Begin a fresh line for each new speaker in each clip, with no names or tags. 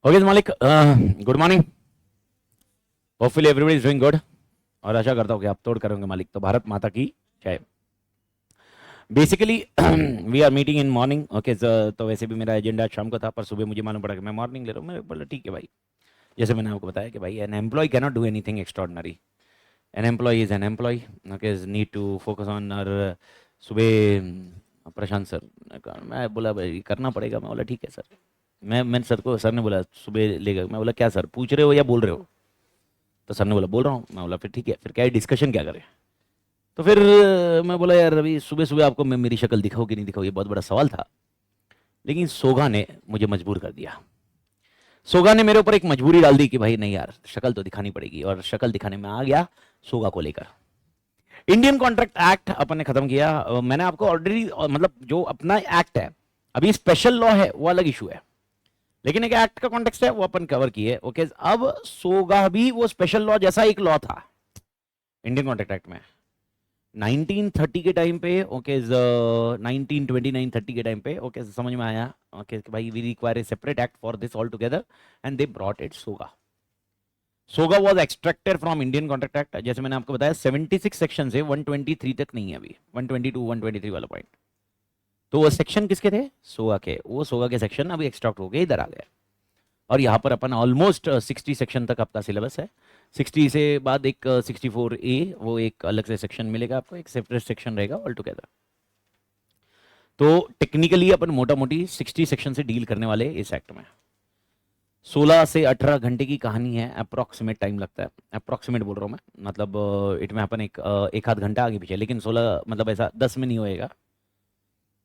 Okay मालिक, good morning. Hopefully everybody is doing good. और आशा करता हूँ कि आप तोड़ करेंगे मालिक। तो भारत माता की जय। Basically we are meeting in morning. Okay, तो वैसे भी मेरा एजेंडा शाम को था, पर सुबह मुझे मालूम पड़ा कि मैं मॉर्निंग ले रहा हूँ। मैं बोला ठीक है भाई। जैसे मैंने आपको बताया कि भाई an employ can not do anything extraordinary. An employ is an employ. Okay, need to focus on. और सुबह प्रशांत सर ने कहा, मैं बोला भाई करना पड़ेगा। मैं बोला ठीक है सर। मैं सर को, सर ने बोला सुबह लेगा। मैं बोला क्या सर, पूछ रहे हो या बोल रहे हो? तो सर ने बोला बोल रहा हूँ। मैं बोला फिर ठीक है, फिर क्या है डिस्कशन क्या करें? तो फिर मैं बोला यार अभी सुबह सुबह आपको मैं मेरी शक्ल दिखाऊँ कि नहीं दिखाऊँ, ये बहुत बड़ा सवाल था। लेकिन सोगा ने मुझे मजबूर कर दिया। सोगा ने मेरे ऊपर एक मजबूरी डाल दी कि भाई नहीं यार, शक्ल तो दिखानी पड़ेगी। और शक्ल दिखाने में आ गया सोगा को लेकर। इंडियन कॉन्ट्रैक्ट एक्ट अपन ने खत्म किया। मैंने आपको ऑलरेडी, मतलब जो अपना एक्ट है, अभी स्पेशल लॉ है वो अलग इशू है, लेकिन एक एक्ट का कॉन्टेक्स्ट है वो अपन कवर किए। ओके, अब सोगा भी वो स्पेशल लॉ जैसा एक लॉ था इंडियन कॉन्ट्रैक्ट एक्ट में 1930 के टाइम पे। ओके, 1929-30 के टाइम पे। ओके, समझ में आया। ओके भाई, we require a separate act for this all together, and they brought it SOGA. SOGA was extracted from Indian contract act. जैसे मैंने आपको बताया 76 सेक्शन से 123 तक नहीं है अभी, 122 123 वाला पॉइंट। तो वो सेक्शन किसके थे? सोगा के। वो सोगा के सेक्शन अभी एक्सट्रैक्ट हो गए, इधर आ गए। और यहाँ पर अपन ऑलमोस्ट 60 सेक्शन तक आपका सिलेबस है। 60 से बाद एक 64A, वो एक अलग से सेक्शन मिलेगा आपको, एक सेपरेट सेक्शन रहेगा ऑल टुगेदर। तो टेक्निकली अपन मोटा मोटी 60 सेक्शन से डील करने वाले इस एक्ट में। 16 से 18 घंटे की कहानी है, अप्रोक्सीमेट टाइम लगता है। अप्रोक्सीमेट बोल रहा हूँ मैं, मतलब इट में अपन एक आध घंटा आगे पीछे, लेकिन 16 मतलब ऐसा 10 में नहीं होएगा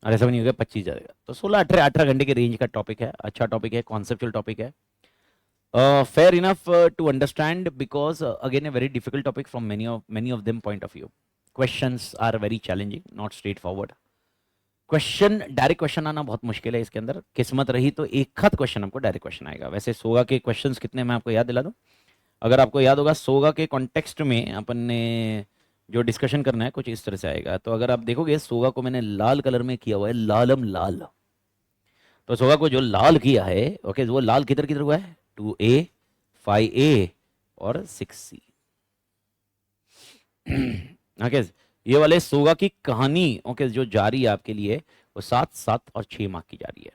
और ऐसा भी नहीं होगा 25 जाएगा। तो 16 18 घंटे के रेंज का टॉपिक है। अच्छा टॉपिक है, कॉन्सेप्चुअल टॉपिक है। Fair enough to understand, because again a very difficult topic from many of them point of view. Questions are very challenging, not straightforward. Question, direct question आना बहुत मुश्किल है इसके अंदर। किस्मत रही तो एक खत क्वेश्चन आपको डायरेक्ट क्वेश्चन आएगा। वैसे सोगा के क्वेश्चंस कितने मैं आपको याद दिला दूं। अगर आपको याद होगा, सोगा के कॉन्टेक्स्ट में अपन ने जो डिस्कशन करना है कुछ इस तरह से आएगा। तो अगर आप देखोगे, सोगा को मैंने लाल कलर में किया हुआ है, लालम लाल। तो सोगा को जो लाल किया है, ओके, वो लाल किधर किधर हुआ है? 2A, 5A और 6C। ओके, ये वाले सोगा की कहानी, ओके, जो जारी है आपके लिए, वो 7 7 और 6 माह की जारी है।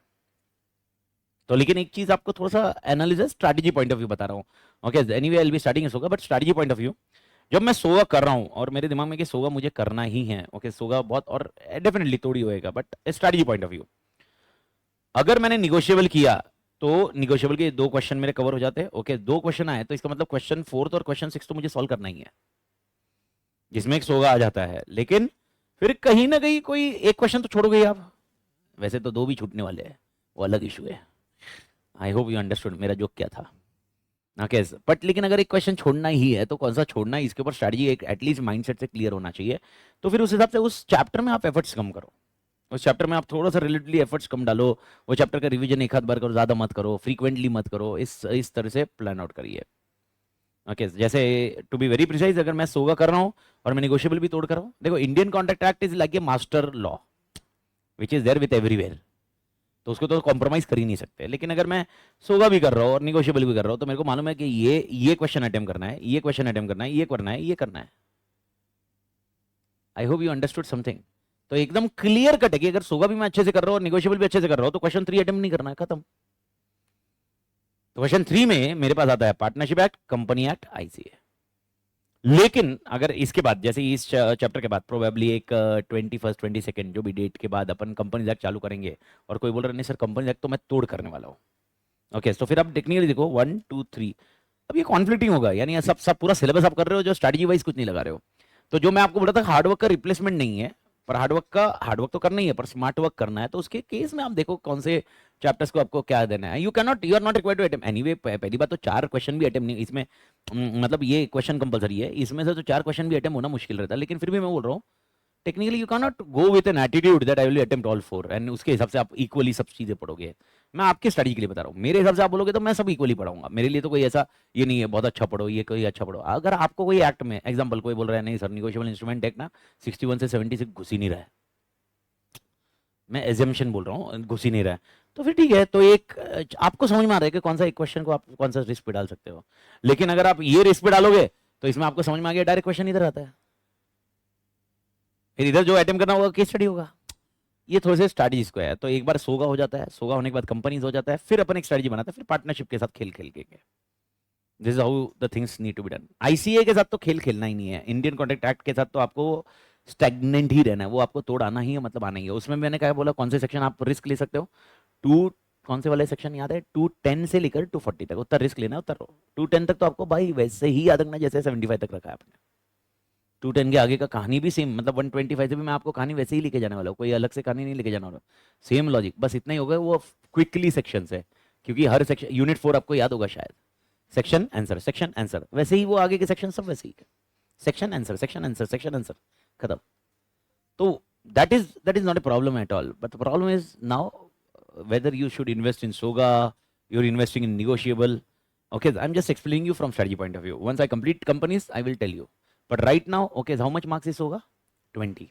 तो लेकिन एक चीज आपको थोड़ा सा analysis strategy point of view बता रहा हूँ। Okay, anyway I will be starting SOGA, but strategy point of view, जब मैं सोगा कर रहा हूँ और मेरे दिमाग में कि सोगा मुझे करना ही है, ओके, सोगा बहुत और डेफिनेटली तोड़ी होएगा, but strategy point of view, अगर मैंने निगोशिएबल किया तो निगोशिएबल के 2 क्वेश्चन मेरे कवर हो जाते हैं। ओके, 2 क्वेश्चन आए तो इसका मतलब क्वेश्चन 4 और क्वेश्चन 6 तो मुझे सॉल्व करना ही है, जिसमें एक सोगा आ जाता है। लेकिन फिर कहीं ना कहीं कोई एक क्वेश्चन तो छोड़ोगे आप। वैसे तो 2 भी छूटने वाले हैं, वो अलग इशू है। आई होप यू अंडरस्टूड मेरा जोक क्या था। ओके, बट लेकिन अगर एक क्वेश्चन छोड़ना ही है तो कौन सा छोड़ना है, इसके ऊपर स्ट्रैटेजी एक एटलीस्ट माइंडसेट से क्लियर होना चाहिए। तो फिर उस हिसाब से उस चैप्टर में आप एफर्ट्स कम करो। उस चैप्टर में आप थोड़ा सा रिलेटिवली एफर्ट्स कम डालो। वो चैप्टर का रिवीजन एक आध बार करो, ज्यादा मत करो, फ्रीक्वेंटली मत करो। इस तरह से प्लान आउट करिए। ओके, जैसे टू बी वेरी प्रिसाइज, अगर मैं सोगा कर रहा हूँ और मैं निगोशिएबल भी तोड़ कर रहा हूँ, देखो Indian contract act is like a master law which is there with everywhere. तो उसको तो कॉम्प्रोमाइज कर ही नहीं सकते। लेकिन अगर मैं सोगा भी कर रहा हूँ और निगोशिएबल भी कर रहा हूँ, तो मेरे को मालूम है कि ये क्वेश्चन अटेम्प्ट करना है, ये क्वेश्चन अटेम्प्ट करना है, ये करना है, ये करना है। I hope you understood something. तो एकदम क्लियर कट है कि अगर सोगा भी मैं अच्छे से कर रहा हूँ और निगोशिएबल भी अच्छे से कर रहा हूँ, तो क्वेश्चन 3 अटेम्प्ट नहीं करना है, खत्म। तो क्वेश्चन 3 में मेरे पास आता है partnership act, company act, ICA. लेकिन अगर इसके बाद, जैसे इस चैप्टर के बाद प्रोबेबली एक 21st 22nd जो भी डेट के बाद अपन कंपनी एक्ट चालू करेंगे, और कोई बोल रहा नहीं सर कंपनी एक्ट तो मैं तोड़ करने वाला हूँ। ओके, तो फिर आप टेक्निकली देखो 1 2 3, अब ये कॉन्फ्लिक्टिंग होगा। यानी सब सब पूरा सिलेबस आप कर रहे हो, जो स्ट्रैटेजी वाइज कुछ नहीं लगा रहे हो। तो जो मैं आपको बोला था हार्डवर्क का रिप्लेसमेंट नहीं है, पर हार्डवर्क तो करना ही है, पर स्मार्ट वर्क करना है। तो उसके केस में आप देखो कौन से चैप्टर्स को आपको क्या देना है। You are not required to attempt anyway. पहली बात तो 4 क्वेश्चन भी अटेम्प्ट नहीं इसमें, मतलब ये क्वेश्चन कंपलसरी है, इसमें से तो 4 क्वेश्चन भी अटेम्प्ट होना मुश्किल रहता है। लेकिन फिर भी मैं बोल रहा हूँ technically you can not go with an attitude that I will attempt all 4, and उसके हिसाब से आप इक्वली सब चीजें पढ़ोगे। मैं आपके स्टडी के लिए बता रहा हूँ, मेरे हिसाब से आप बोलोगे तो मैं सब इक्वली पढ़ाऊंगा। मेरे लिए तो कोई ऐसा ये नहीं है बहुत अच्छा पढ़ो, ये कोई अच्छा पढ़ो। अगर आपको कोई एक्ट में एग्जांपल कोई बोल रहा है नहीं सर निगोशिएबल इंस्ट्रूमेंट एक्ट ना 61 से 70 से घुस ही नहीं रहा है, मैं एजम्पशन बोल रहा हूँ, घुस ही नहीं रहा है, तो फिर ठीक है, तो एक आपको समझ में आ रहा है कि कौन सा एक क्वेश्चन को आप कौन सा रिस्क पे डाल सकते हो। लेकिन अगर आप ये रिस्क पे डालोगे तो इसमें आपको समझ में आ गया डायरेक्ट क्वेश्चन इधर आता है, फिर इधर जो अटेम्प्ट करना होगा केस स्टडी होगा। ये थोड़े से स्ट्रैटेजीज को है, तो एक बार सोगा हो जाता है, सोगा होने के बाद कंपनीज हो जाता है, फिर अपन एक स्ट्रैटेजी बनाते हैं, फिर पार्टनरशिप के साथ खेल खेल के। This is how the things need to be done. ICA के साथ तो खेल खेलना ही नहीं है, इंडियन कॉन्ट्रैक्ट एक्ट के साथ तो आपको स्टैग्नेंट ही रहना है, वो आपको तोड़ आना ही है, मतलब आना ही है। उसमें मैंने कहा बोला कौन से सेक्शन आप रिस्क ले सकते हो, टू कौन से वाले सेक्शन याद है, 210 से लेकर 240 तक उतना रिस्क लेना है, उतना 210 तक तो आपको भाई वैसे ही याद रखना जैसे 75 तक रखा है आपने। 210 के आगे का कहानी भी सेम, मतलब 125 से भी मैं आपको कहानी वैसे ही लेके जाने वाला हूँ, कोई अलग से कहानी नहीं लेके जाने वाला, सेम लॉजिक, बस इतना ही होगा। वो क्विकली सेक्शन है, क्योंकि हर सेक्शन यूनिट 4 आपको याद होगा शायद, सेक्शन आंसर सेक्शन आंसर, वैसे ही वो आगे के सेक्शन सब वैसे ही है, section answer section answer section answer खत्म। तो that is not a problem at all, but the problem is now whether you should invest in soga, you're investing in negotiable. Okay, I'm just explaining you from strategy point of view. Once I complete companies I will tell you, but right now okay, how much marks is soga? 20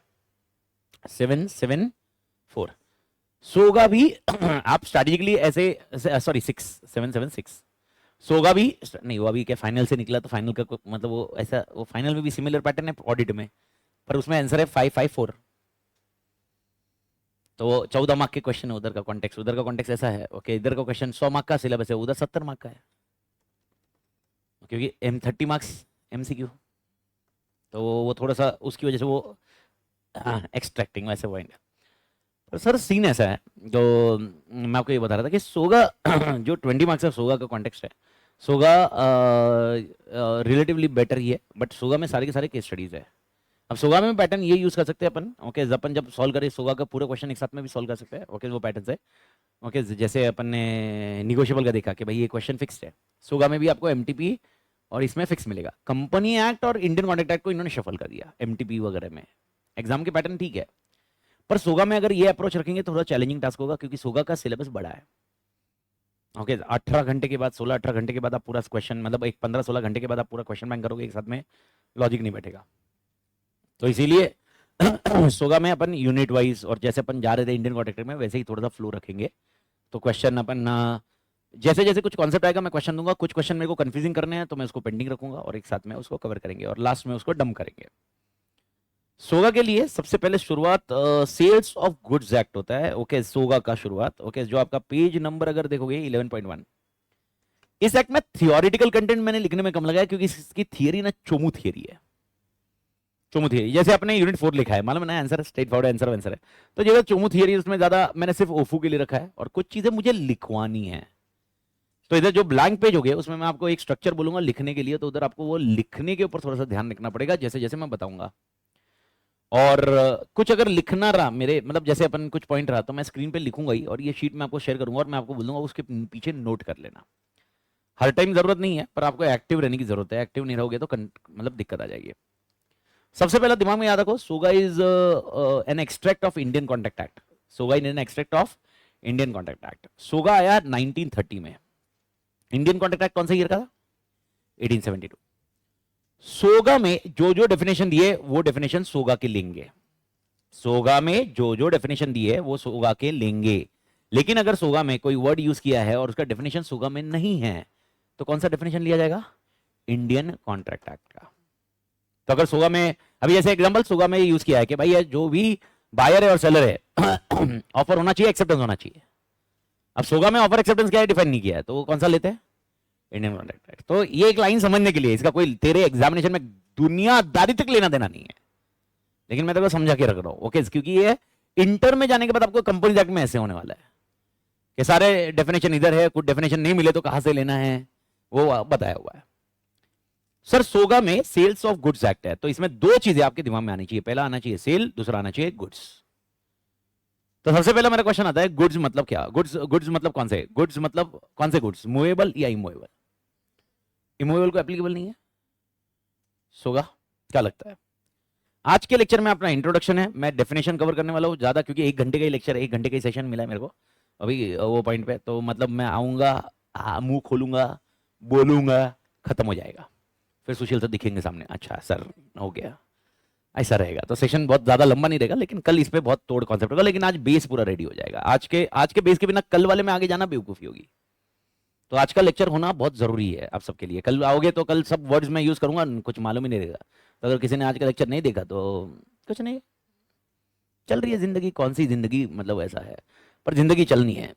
774 सोगा भी आप strategically ऐसे, sorry 6776 सोगा भी नहीं, वो अभी क्या final से निकला, तो फाइनल का मतलब वो ऐसा, वो फाइनल में भी सिमिलर पैटर्न है ऑडिट में, पर उसमें आंसर है 554, तो वो 14 मार्क के क्वेश्चन है, उधर का कॉन्टेक्स्ट ऐसा है। ओके, इधर का क्वेश्चन 100 मार्क का सिलेबस है, उधर 70 मार्क का है, क्योंकि M30 मार्क्स MCQ, तो वो थोड़ा सा उसकी वजह से वो एक्सट्रैक्टिंग वैसे पॉइंट है। तो सर सीन ऐसा है, तो मैं आपको ये बता रहा था कि सोगा जो 20 मार्क्स है सोगा का कॉन्टेक्स्ट है, सोगा रिलेटिवली बेटर ही है, बट सोगा में सारे के सारे केस स्टडीज है। अब सोगा में पैटर्न ये यूज कर सकते हैं अपन, ओके, अपन जब सॉल्व करें सोगा का पूरा क्वेश्चन एक साथ में भी सॉल्व कर सकते हैं, ओके, वो पैटर्न से, ओके, जैसे अपन ने निगोशिएबल का देखा कि भाई ये क्वेश्चन फिक्स्ड है, सोगा में भी आपको एमटीपी और इसमें फिक्स मिलेगा। कंपनी एक्ट और इंडियन कॉन्ट्रैक्ट एक्ट को इन्होंने शफल कर दिया एमटीपी वगैरह में, एग्जाम के पैटर्न ठीक है, पर सोगा में अगर ये अप्रोच रखेंगे तो थोड़ा चैलेंजिंग टास्क होगा, क्योंकि सोगा का सिलेबस बड़ा है। ओके, 18 घंटे के बाद 16-18 घंटे के बाद आप पूरा क्वेश्चन, मतलब एक 15-16 घंटे के बाद आप पूरा क्वेश्चन बैंक करोगे एक साथ में, लॉजिक नहीं बैठेगा। तो इसीलिए सोगा में अपन यूनिट वाइज, और जैसे अपन जा रहे थे इंडियन कॉन्ट्रैक्ट में वैसे ही थोड़ा सा फ्लो रखेंगे, तो क्वेश्चन अपन जैसे जैसे कुछ कॉन्सेप्ट आएगा मैं क्वेश्चन दूंगा, कुछ क्वेश्चन मेरे को कंफ्यूजिंग करने हैं तो मैं उसको पेंडिंग रखूंगा और एक साथ में उसको कवर करेंगे और लास्ट में उसको डम करेंगे। सोगा के लिए सबसे पहले शुरुआत सेल्स ऑफ गुड्स एक्ट होता है, ओके, सोगा का शुरुआत, ओके, जो आपका पेज नंबर अगर देखोगे 11.1, इस एक्ट में थियोरिटिकल कंटेंट मैंने लिखने में कम लगाया, क्योंकि इसकी थियरी ना चोमू थियरी है, चोमू थियरी, जैसे आपने यूनिट 4 लिखा है, मालूम ना, आंसर स्ट्रेट फॉरवर्ड आंसर है, तो जो चोमू थियरी उसमें ज्यादा मैंने सिर्फ ओफू के लिए रखा है, और कुछ चीजें मुझे लिखवानी है, तो इधर जो ब्लैंक पेज हो गया उसमें मैं आपको एक स्ट्रक्चर बोलूंगा लिखने के लिए, तो उधर आपको वो लिखने के ऊपर थोड़ा सा ध्यान रखना पड़ेगा, जैसे जैसे मैं बताऊंगा। और कुछ अगर लिखना रहा मेरे, मतलब जैसे अपन कुछ पॉइंट रहा तो मैं स्क्रीन पे लिखूंगा ही, और ये शीट मैं आपको शेयर करूंगा और मैं आपको बोलूंगा उसके पीछे नोट कर लेना। हर टाइम जरूरत नहीं है, पर आपको एक्टिव रहने की जरूरत है, एक्टिव नहीं रहोगे तो मतलब दिक्कत आ जाएगी। सबसे पहला दिमाग में याद रखो, SOGA is an extract of Indian contract act, SOGA is an extract of Indian contract act. SOGA आया 1930 में, इंडियन कॉन्ट्रैक्ट एक्ट कौन सा ईयर का था? 1872। सोगा में जो जो डेफिनेशन दिए वो डेफिनेशन सोगा के लेंगे, सोगा में जो जो डेफिनेशन दिए वो सोगा के लेंगे, लेकिन अगर सोगा में कोई वर्ड यूज किया है और उसका डेफिनेशन सोगा में नहीं है तो कौन सा डेफिनेशन लिया जाएगा? इंडियन कॉन्ट्रैक्ट एक्ट का। तो अगर सोगा में, अभी जैसे एग्जांपल सोगा में यूज किया है कि भाई ये जो भी बायर है और सेलर है ऑफर होना चाहिए, एक्सेप्टेंस होना चाहिए। अब सोगा में ऑफर एक्सेप्टेंस क्या है डिफाइन नहीं किया है, तो वो कौन सा लेते हैं? Indian contract act. तो ये एक लाइन समझने के लिए, इसका कोई तेरे एग्जामिनेशन में दुनियादारी तक लेना देना नहीं है, लेकिन मैं तेरे को समझा के रख रहा हूं, ओके, क्योंकि ये इंटर में जाने के बाद आपको कंपनीज एक्ट में ऐसे होने वाला है कि सारे डेफिनेशन इधर है, कुछ डेफिनेशन नहीं मिले तो कहां से लेना है, वो बताया हुआ है। सर सोगा में सेल्स ऑफ गुड्स एक्ट है, तो इसमें दो चीजें आपके दिमाग में आनी चाहिए, पहला आना चाहिए सेल, दूसरा आना चाहिए गुड्स। तो सबसे पहला मेरा क्वेश्चन आता है गुड्स मतलब क्या? गुड्स मतलब कौन से गुड्स, मतलब कौन से गुड्स, मूवेबल या इमूवेबल? इमूवेबल को एप्लीकेबल नहीं है सोगा, क्या लगता है? आज के लेक्चर में अपना इंट्रोडक्शन है, मैं डेफिनेशन कवर करने वाला हूँ ज्यादा, क्योंकि 1 घंटे का ही लेक्चर है, 1 घंटे का ही सेशन मिला है मेरे को अभी वो पॉइंट पे, तो मतलब मैं आऊंगा, मुंह खोलूंगा, बोलूंगा, खत्म हो जाएगा, फिर सुशील सर दिखेंगे सामने, अच्छा सर हो गया, ऐसा रहेगा। तो सेशन बहुत ज्यादा लंबा नहीं रहेगा, लेकिन कल इस पे बहुत तोड़ कॉन्सेप्ट होगा, लेकिन आज बेस पूरा रेडी हो जाएगा। आज के बेस के बिना कल वाले में आगे जाना बेवकूफी होगी। तो आज का लेक्चर होना बहुत जरूरी है आप सबके लिए। कल आओगे तो कल सब वर्ड्स मैं यूज करूंगा, कुछ मालूम ही नहीं रहेगा। तो अगर किसी ने आज का लेक्चर नहीं देखा तो कुछ नहीं, चल रही है जिंदगी। कौन सी जिंदगी, मतलब ऐसा है, पर जिंदगी चलनी है।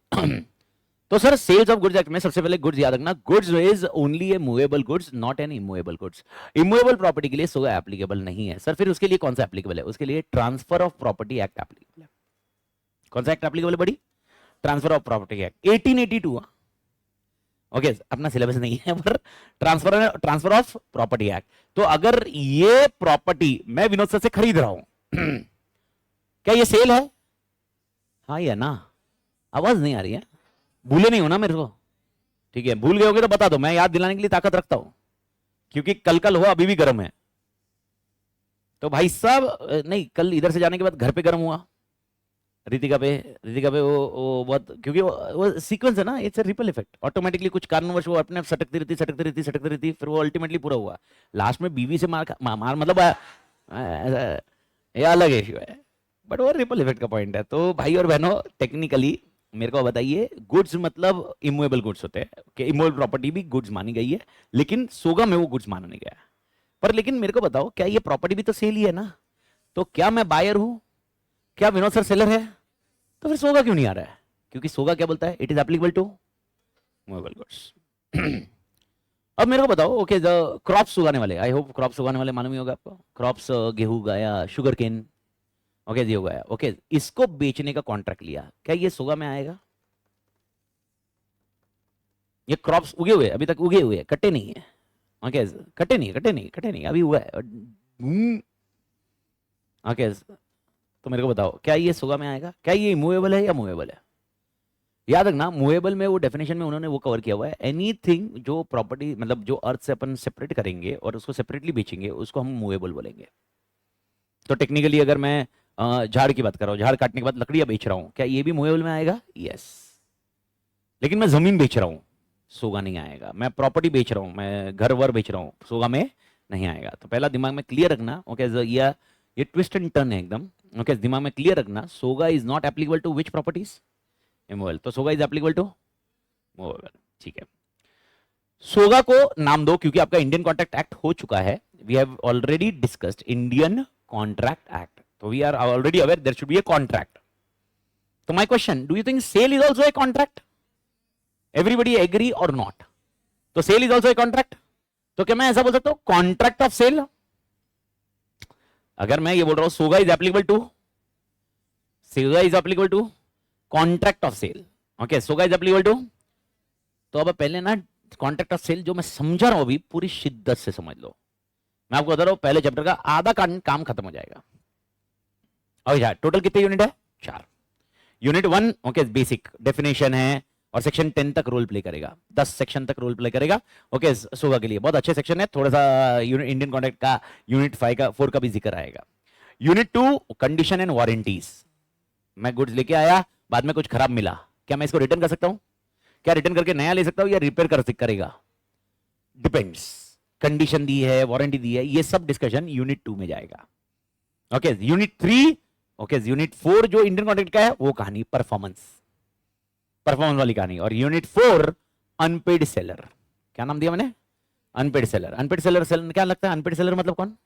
तो sir sales of goods act में सबसे पहले गुड्स याद रखना, goods is only a movable goods, not an immovable goods. Immovable property के लिए सोगा एप्लीकेबल नहीं है सर। फिर उसके लिए कौन सा एप्लीकेबल है? उसके लिए transfer of property act applicable है। कौन सा एक्ट एप्लीकेबल है बड़ी? Transfer of property act 1882। Okay अपना सिलेबस नहीं है, पर ट्रांसफर ऑफ प्रॉपर्टी एक्ट। तो अगर ये प्रॉपर्टी मैं विनोद सर से खरीद रहा हूं क्या ये सेल है? हाँ या ना? आवाज नहीं आ रही है, भूले नहीं हो ना मेरे को? ठीक है, भूल गए होगे तो बता दो, मैं याद दिलाने के लिए ताकत रखता हूं, क्योंकि कल हो, अभी भी गर्म है। तो भाई साहब नहीं, कल इधर से जाने के बाद घर पे गर्म हुआ, रितिका पे वो बहुत, क्योंकि वो सीक्वेंस है ना, it's a ripple effect. Automatically कुछ कारणवश वो अपने सटकती रहती, फिर वो अल्टीमेटली पूरा हुआ। लास्ट में बीवी से मार मतलब ये अलग इश्यू है, बट वो रिपल इफेक्ट का पॉइंट है। तो भाई और बहनों टेक्निकली मेरे को बताइए, गुड्स मतलब इमूवेबल गुड्स होते हैं कि इमूवेबल प्रॉपर्टी भी गुड्स मानी गई है, लेकिन सोगा में वो गुड्स माना नहीं गया। पर लेकिन मेरे को बताओ, क्या ये प्रॉपर्टी भी तो सेल ही है ना? तो क्या मैं बायर हूं? क्या विनोद सर सेलर है? तो फिर सोगा क्यों नहीं आ रहा है? क्योंकि सोगा क्या बोलता है? It is applicable to movable goods. अब मेरे को बताओ, ओके क्रॉप्स उगाने वाले, आई होप क्रॉप्स उगाने वाले मालूम ही होगा आपको। क्रॉप्स गेहूं उगाया, शुगर केन, ओके जी उगाया, ओके इसको बेचने का कॉन्ट्रैक्ट लिया, क्या ये सोगा में आएगा? ये क्रॉप्स उगे हुए, अभी तक उगे हुए, कटे नहीं है, ओके कटे नहीं, अभी हुआ है, ओके। तो मेरे को बताओ, क्या ये सोगा में आएगा? क्या ये मूवेबल है या मूवेबल है? याद रखना, मूवेबल में वो डेफिनेशन में उन्होंने वो कवर किया हुआ है, एनीथिंग जो प्रॉपर्टी मतलब जो अर्थ से अपन सेपरेट करेंगे और उसको सेपरेटली बेचेंगे, उसको हम मूवेबल बोलेंगे। तो टेक्निकली अगर मैं झाड़ की बात कर रहा हूँ, झाड़ काटने के बाद लकड़ियां बेच रहा हूँ, क्या ये भी मूवेबल में आएगा? यस। लेकिन मैं जमीन बेच रहा हूँ, सोगा नहीं आएगा। मैं प्रॉपर्टी बेच रहा हूँ, मैं घर वर बेच रहा हूँ, सोगा में नहीं आएगा। तो पहला दिमाग में क्लियर रखना, ओके ये ट्विस्ट एंड टर्न है एकदम, ओके दिमाग में क्लियर रखना, SOGA is not applicable to which properties? Immovable. तो SOGA is applicable to movable, ठीक है। सोगा को नाम दो, क्योंकि आपका इंडियन कॉन्ट्रैक्ट एक्ट हो चुका है, we have already discussed Indian contract act, तो we are already aware there should be a contract. तो my question, do you think sale is also a contract? Everybody agree और not? तो sale is also a contract. तो क्या मैं ऐसा बोल सकता हूं कॉन्ट्रैक्ट ऑफ सेल? अगर मैं ये बोल रहा हूं SOGA is applicable to contract of sale, okay SOGA is applicable to, तो अब पहले ना कॉन्ट्रैक्ट ऑफ सेल जो मैं समझा रहा हूं अभी, पूरी शिद्दत से समझ लो। मैं आपको बता रहा हूं, पहले चैप्टर का आधा काम खत्म हो जाएगा। और यार टोटल कितने यूनिट है? 4। यूनिट 1 ओके बेसिक डेफिनेशन है, और सेक्शन 10 तक रोल प्ले करेगा, 10 सेक्शन तक रोल प्ले करेगा, ओके सोगा के लिए बहुत अच्छे सेक्शन है। थोड़ा सा इंडियन कॉन्ट्रैक्ट का यूनिट 4 का भी जिक्र आएगा। यूनिट 2 कंडीशन एंड वारंटीज, मैं गुड्स लेके आया, बाद में कुछ खराब मिला, क्या मैं इसको रिटर्न कर सकता हूं? क्या रिटर्न करके नया ले सकता हूं या रिपेयर करेगा? डिपेंड्स, कंडीशन दी है, वारंटी दी है, ये सब डिस्कशन यूनिट 2 में जाएगा। ओके यूनिट 3 ओके यूनिट 4 जो इंडियन कॉन्ट्रैक्ट का है वो कहानी परफॉर्मेंस वाली कहानी, और यूनिट 4 अनपेड सेलर, क्या नाम दिया मैंने? अनपेड सेलर क्या लगता है? अनपेड सेलर मतलब कौन?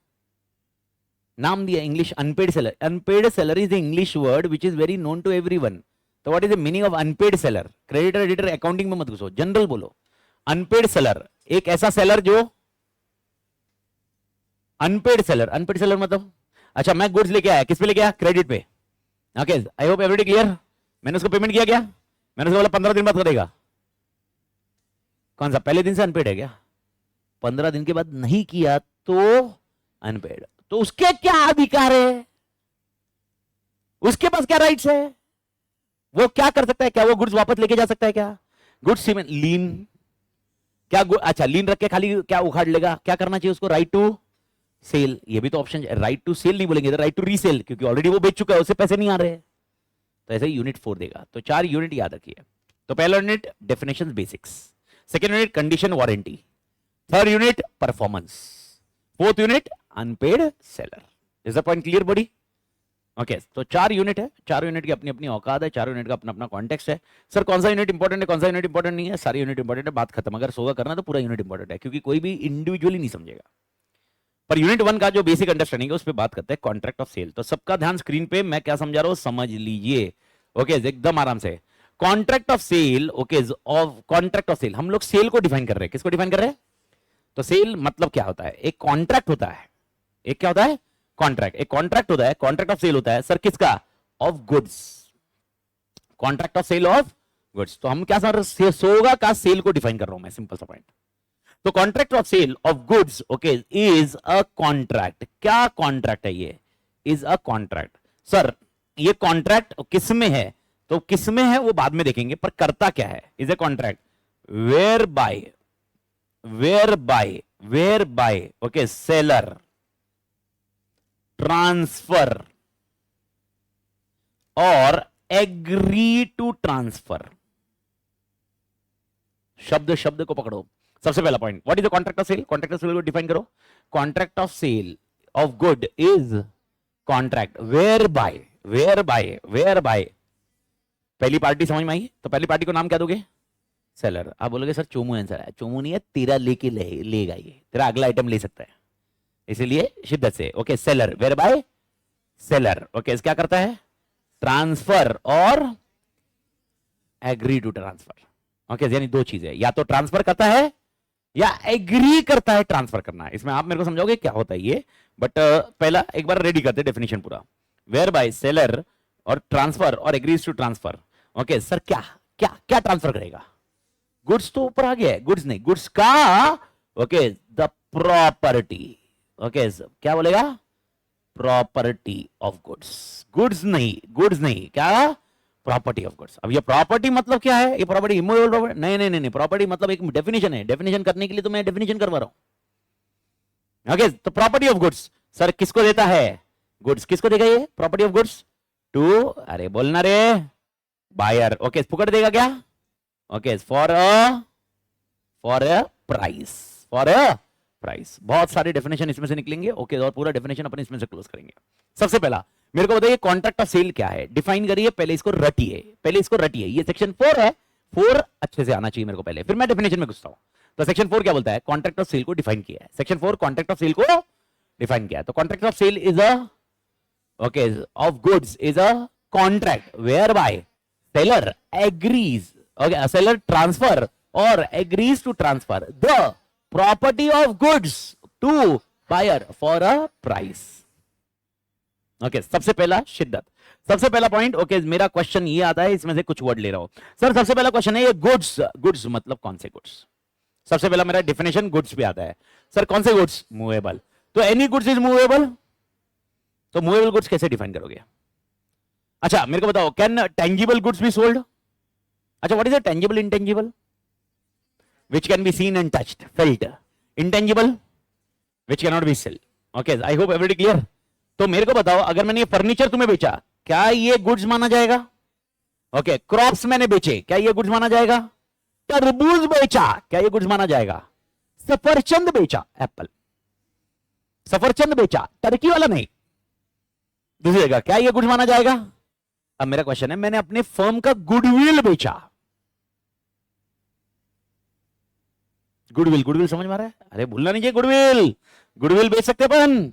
नाम दिया English, unpaid seller is the English word which is very known to everyone. तो what is the meaning of unpaid seller? Creditor editor accounting में मत घुसो, जनरल बोलो। अनपेड सेलर एक ऐसा सेलर जो अनपेड सेलर मतलब, अच्छा मैं गुड्स लेके आया, किस पे लेके आया? क्रेडिट पे, okay I hope everybody clear. मैंने उसको पेमेंट किया, क्या मैंने उसको बोला 15 दिन बाद करेगा, कौन सा पहले दिन से अनपेड है क्या? 15 दिन के बाद नहीं किया तो अनपेड। तो उसके क्या अधिकार है? उसके पास क्या राइट्स है? वो क्या कर सकता है? क्या वो गुड्स वापस लेके जा सकता है? क्या गुड्स लीन, क्या अच्छा लीन रख के खाली क्या उखाड़ लेगा? क्या करना चाहिए उसको? राइट टू सेल, ये भी तो ऑप्शन, राइट टू सेल नहीं बोलेंगे, राइट टू रीसेल, क्योंकि ऑलरेडी वो बेच चुका है, उससे पैसे नहीं आ रहे। तो ऐसे ही यूनिट 4 देगा। तो 4 यूनिट याद रखिए। तो पहला unit definition basics, second unit condition warranty, third unit performance, fourth unit unpaid seller. Is the point clear buddy? Okay तो 4 यूनिट है, 4 यूनिट की अपनी अपनी औकात है, 4 यूनिट का अपना अपना कॉन्टेक्स्ट है। सर कौन सा यूनिट इंपॉर्टेंट है, कौन सा यूनिट इंपॉर्टेंट नहीं है? सारी यूनिट इंपॉर्टेंट है, बात खत्म। अगर सोगा करना तो पूरा यूनिट इंपॉर्टेंट है, क्योंकि कोई भी इंडिविजुअली नहीं समझेगा। पर यूनिट 1 का जो बेसिक अंडरस्टैंडिंग है उस पर बात करते हैं, कॉन्ट्रैक्ट ऑफ सेल। तो सबका ध्यान स्क्रीन पे, मैं क्या समझा रहा हूं समझ लीजिए। ओके एकदम आराम से। Contract of sale, okay contract of sale, हम लोग सेल को डिफाइन कर रहे हैं। किसको डिफाइन कर रहे हैं? तो सेल मतलब क्या होता है? एक कॉन्ट्रैक्ट होता है, एक क्या होता है? कॉन्ट्रैक्ट। एक कॉन्ट्रैक्ट होता है, कॉन्ट्रैक्ट ऑफ सेल होता है सर किसका? Of goods. Contract of sale of goods. तो हम क्या सर सोगा का सेल को डिफाइन कर रहा हूं मैं, सिंपल सा पॉइंट। तो contract of sale of goods okay is a contract. क्या कॉन्ट्रैक्ट है ये? Is a contract. सर ये कॉन्ट्रैक्ट किस में है? तो किस में है वो बाद में देखेंगे, पर करता क्या है? Is a contract where by okay seller transfer और एग्री टू ट्रांसफर। शब्द शब्द को पकड़ो। सबसे पहला point, what is the contract of sale? Contract of sale को डिफाइन करो। Contract of sale of good is contract where by. पहली पार्टी समझ में आई? तो पहली पार्टी को नाम क्या दोगे? सेलर। आप बोलोगे सर चोमू आंसर है। चोमू नहीं है, तेरा लेके लेगा ये, तेरा अगला आइटम ले सकता है, इसीलिए शिद्दत से। Okay seller where by seller okay क्या करता है? ट्रांसफर और एग्री टू ट्रांसफर। ओके यानी दो चीजें, या तो ट्रांसफर करता है या एग्री करता है ट्रांसफर करना है। इसमें आप मेरे को समझाओगे क्या होता है ये, बट पहला एक बार रेडी करते डेफिनेशन पूरा। वेयर बाय सेलर और ट्रांसफर और agrees to transfer. Okay sir क्या क्या क्या ट्रांसफर करेगा? गुड्स तो ऊपर आ गया है, गुड्स नहीं, गुड्स का ओके द प्रॉपर्टी। ओके क्या बोलेगा? Property of goods. गुड्स नहीं क्या? Property of goods. अब ये प्रॉपर्टी मतलब क्या है? ये प्रॉपर्टी इमूवेबल प्रॉपर्टी? नहीं, प्रॉपर्टी मतलब एक डेफिनेशन है। डेफिनेशन करने के लिए तो मैं डेफिनेशन करवा रहा हूं। ओके तो प्रॉपर्टी ऑफ गुड्स सर किसको देता है? गुड्स किसको देगा ये प्रॉपर्टी ऑफ गुड्स? टू, अरे बोलना रे, बायर। ओके फुकट देगा क्या? Okay for a price. बहुत सारे डेफिनेशन इसमें से निकलेंगे। ओके और पूरा डेफिनेशन अपन इसमें से क्लोज करेंगे। सबसे पहला मेरे को बताइए कॉन्ट्रैक्ट ऑफ सेल क्या है? डिफाइन करिए, पहले इसको रटिए। ये सेक्शन 4 है, 4 अच्छे से आना चाहिए मेरे को पहले, फिर मैं डेफिनेशन में घुसता हूं। तो सेक्शन 4 क्या बोलता है? कॉन्ट्रैक्ट ऑफ सेल को डिफाइन किया है। सेक्शन 4 कॉन्ट्रैक्ट ऑफ सेल को डिफाइन किया है। तो contract of sale is a okay of goods is a contract where by seller agrees okay seller transfer और agrees to transfer the property of goods to buyer for a price. Okay सबसे पहला शिद्दत, सबसे पहला point. Okay मेरा question ये आता है, इसमें से कुछ वर्ड ले रहा हूं सर। सबसे पहला क्वेश्चन है ये गुड्स मतलब कौन से गुड्स? सबसे पहला मेरा डेफिनेशन गुड्स पे आता है। सर कौन से गुड्स? मूवेबल। तो एनी गुड्स इज मूवेबल। तो मूवेबल गुड्स कैसे डिफाइन करोगे? अच्छा मेरे को बताओ, can tangible goods be sold? अच्छा what is a tangible intangible? which can be seen and touched, felt. Intangible which cannot be sold. Okay, I hope everybody clear. तो मेरे को बताओ, अगर मैंने ये फर्नीचर तुम्हें बेचा, क्या ये गुड्स माना जाएगा? ओके क्रॉप्स मैंने बेचे, क्या ये गुड्स माना जाएगा? तरबूज बेचा, क्या ये गुड्स माना जाएगा? सफरचंद बेचा, एप्पल सफरचंद बेचा, टर्की वाला नहीं, दूसरी जगह, क्या ये गुड्स माना जाएगा? अब मेरा क्वेश्चन है, मैंने अपने फर्म का गुडविल बेचा। गुडविल समझ में आ रहा है? अरे भूलना नहीं चाहिए, गुडविल बेच सकते अपन।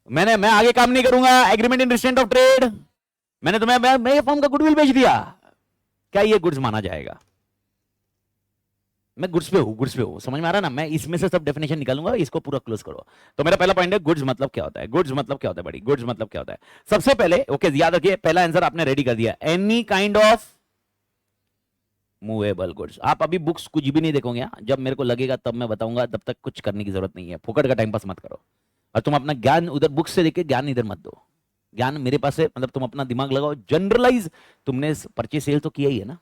मैं आगे काम नहीं करूंगा, agreement in restraint of trade, मैंने तुम्हें मैं ये फर्म का गुडविल बेच दिया, क्या ये गुड्स माना जाएगा? मैं गुड्स पे हूं, समझ में आ रहा ना? मैं इसमें से सब डेफिनेशन निकालूंगा, इसको पूरा क्लोज करो। तो मेरा पहला पॉइंट है गुड्स मतलब क्या होता है? गुड्स मतलब क्या होता है बड़ी? गुड्स मतलब क्या होता है? सबसे पहले ओके याद रखिए, पहला आंसर आपने रेडी कर दिया, any kind of movable goods. आप अभी बुक्स कुछ भी नहीं देखोगे, जब मेरे को लगेगा तब मैं बताऊंगा, तब तक कुछ करने की जरूरत नहीं है। फुकट का टाइम पास मत करो, और तुम अपना ज्ञान उधर बुक्स से देखे ज्ञान इधर मत दो। ज्ञान मेरे पास है, मतलब तुम अपना दिमाग लगाओ, जनरलाइज। तुमने परचेज सेल तो किया ही है ना?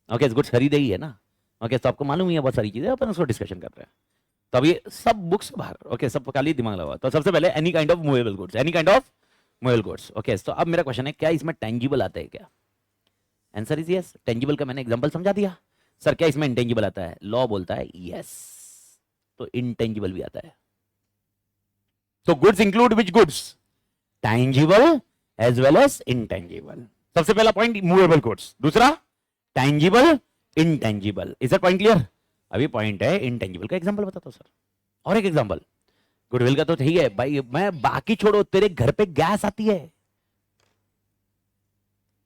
ओके गुड्स खरीदे ही है ना? ओके तो आपको मालूम ही है बहुत सारी चीजें, अपन उसको डिस्कशन कर रहे हैं। तो अब ये सब बुक्स बाहर, ओके सब खाली दिमाग लगाओ। तो सबसे पहले any kind of movable goods, any kind of movable goods. Okay तो अब मेरा क्वेश्चन है, क्या इसमें टेंजिबल आता है क्या? Answer is yes. टेंजिबल का मैंने एग्जांपल समझा दिया। सर क्या इसमें इंटेंजिबल आता है? लॉ बोलता है यस, तो इंटेंजिबल भी आता है। तो goods include which goods? Tangible as well as intangible. सबसे पहला पॉइंट मूवेबल गुड्स, दूसरा tangible intangible. Is that point clear? अभी पॉइंट है इंटेंजिबल का एग्जांपल बताता हूं सर, और एक एग्जांपल गुडविल का तो ठीक है भाई, मैं बाकी छोड़ो, तेरे घर पे गैस आती है,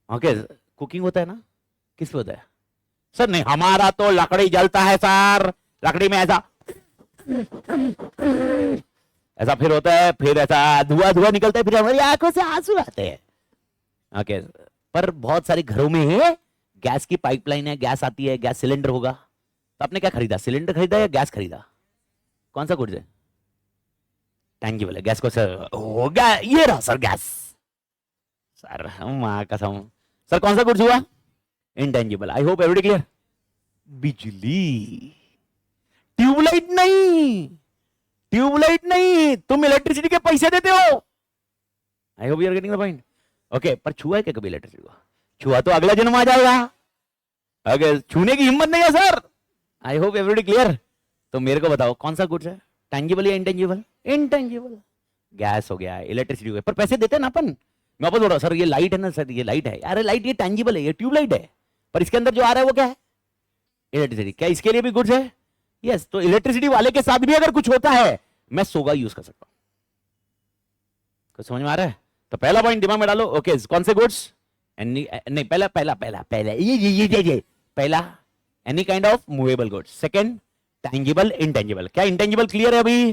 ओके, कुकिंग होता है ना, किस पे होता है सर? नहीं, हमारा तो लकड़ी जलता है सर, लकड़ी में ऐसा ऐसा फिर होता है, फिर ऐसा धुआं धुआं निकलता है, फिर हमारी आंखों से आंसू आते हैं, ओके। पर बहुत सारे घरों में है गैस की पाइपलाइन है, गैस आती है, गैस सिलेंडर होगा, तो आपने क्या खरीदा, सिलेंडर खरीदा या गैस खरीदा? कौन सा गुड्स है? टैंजिबल है, गैस को सर हो गया, ये रहा सर गैस, सर मां कसम सर, कौन सा गुड्स हुआ? Intangible. I hope everybody clear. बिजली, ट्यूबलाइट नहीं, ट्यूबलाइट नहीं, तुम इलेक्ट्रिसिटी के पैसे देते हो, I hope you are getting the point, okay. पर छुआ है क्या कभी इलेक्ट्रिसिटी को? छुआ तो अगला जन्म आ जाएगा, अगर छूने की हिम्मत नहीं है सर। आई होप एवरीबॉडी क्लियर। तो मेरे को बताओ कौन सा गुड्स है, टैंजिबल या इंटेंजिबल? इंटेंजिबल। गैस हो गया, इलेक्ट्रिसिटी हो गया, पर पैसे देते हैं ना अपन। मैं वापस बोल रहा हूं सर, ये लाइट है ना सर, ये लाइट है, अरे लाइट ये टैंजिबल है, ये ट्यूबलाइट है, पर इसके अंदर जो आ रहा है वो क्या है? इलेक्ट्रिसिटी। क्या इसके लिए भी गुड्स है? यस। तो इलेक्ट्रिसिटी वाले के साथ भी अगर कुछ होता है, मैं सोगा यूज कर सकता हूं। कुछ समझ में आ रहा है? तो पहला पॉइंट दिमाग में डालो, ओके। कौन से गुड्स? नहीं, पहला पहला पहला पहला ये पहला any kind of movable goods. Second tangible intangible. क्या इंटेंजिबल क्लियर है अभी?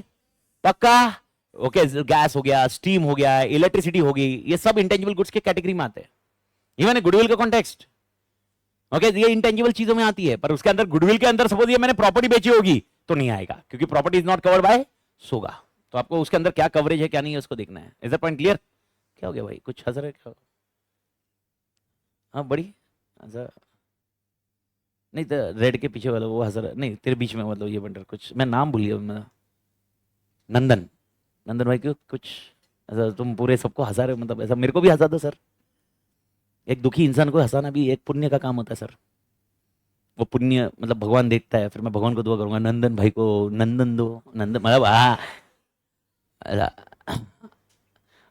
पक्का? ओके, गैस हो गया, स्टीम हो गया, इलेक्ट्रिसिटी हो गई, ये सब इंटेंजिबल गुड्स के कैटेगरी में आते हैं। इवन गुडविल का कॉन्टेक्स्ट, ओके, ये इंटेंजिबल चीजों में आती है, पर उसके अंदर गुडविल के अंदर सपोज ये मैंने प्रॉपर्टी बेची होगी तो नहीं आएगा, क्योंकि property is not covered by SOGA. तो आपको उसके अंदर क्या कवरेज है क्या नहीं है उसको देखना है। Is that point clear? क्या हो गया भाई, कुछ हंस रहे क्या? हाँ बड़ी हंसा नहीं, तो रेड के पीछे वाला वो हंस रहा नहीं, तेरे बीच में मतलब ये बंडर कुछ, मैं नाम भूल गया, नंदन, नंदन भाई क्यों कुछ ऐसा तुम पूरे सबको हंसा रहे हो, मतलब ऐसा मेरे को भी हंसा दो सर। एक दुखी इंसान को हंसाना भी एक पुण्य का काम होता है सर। वो पुण्य मतलब भगवान देखता है, फिर मैं भगवान को दुआ करूंगा नंदन भाई को नंदन दो, नंदन मतलब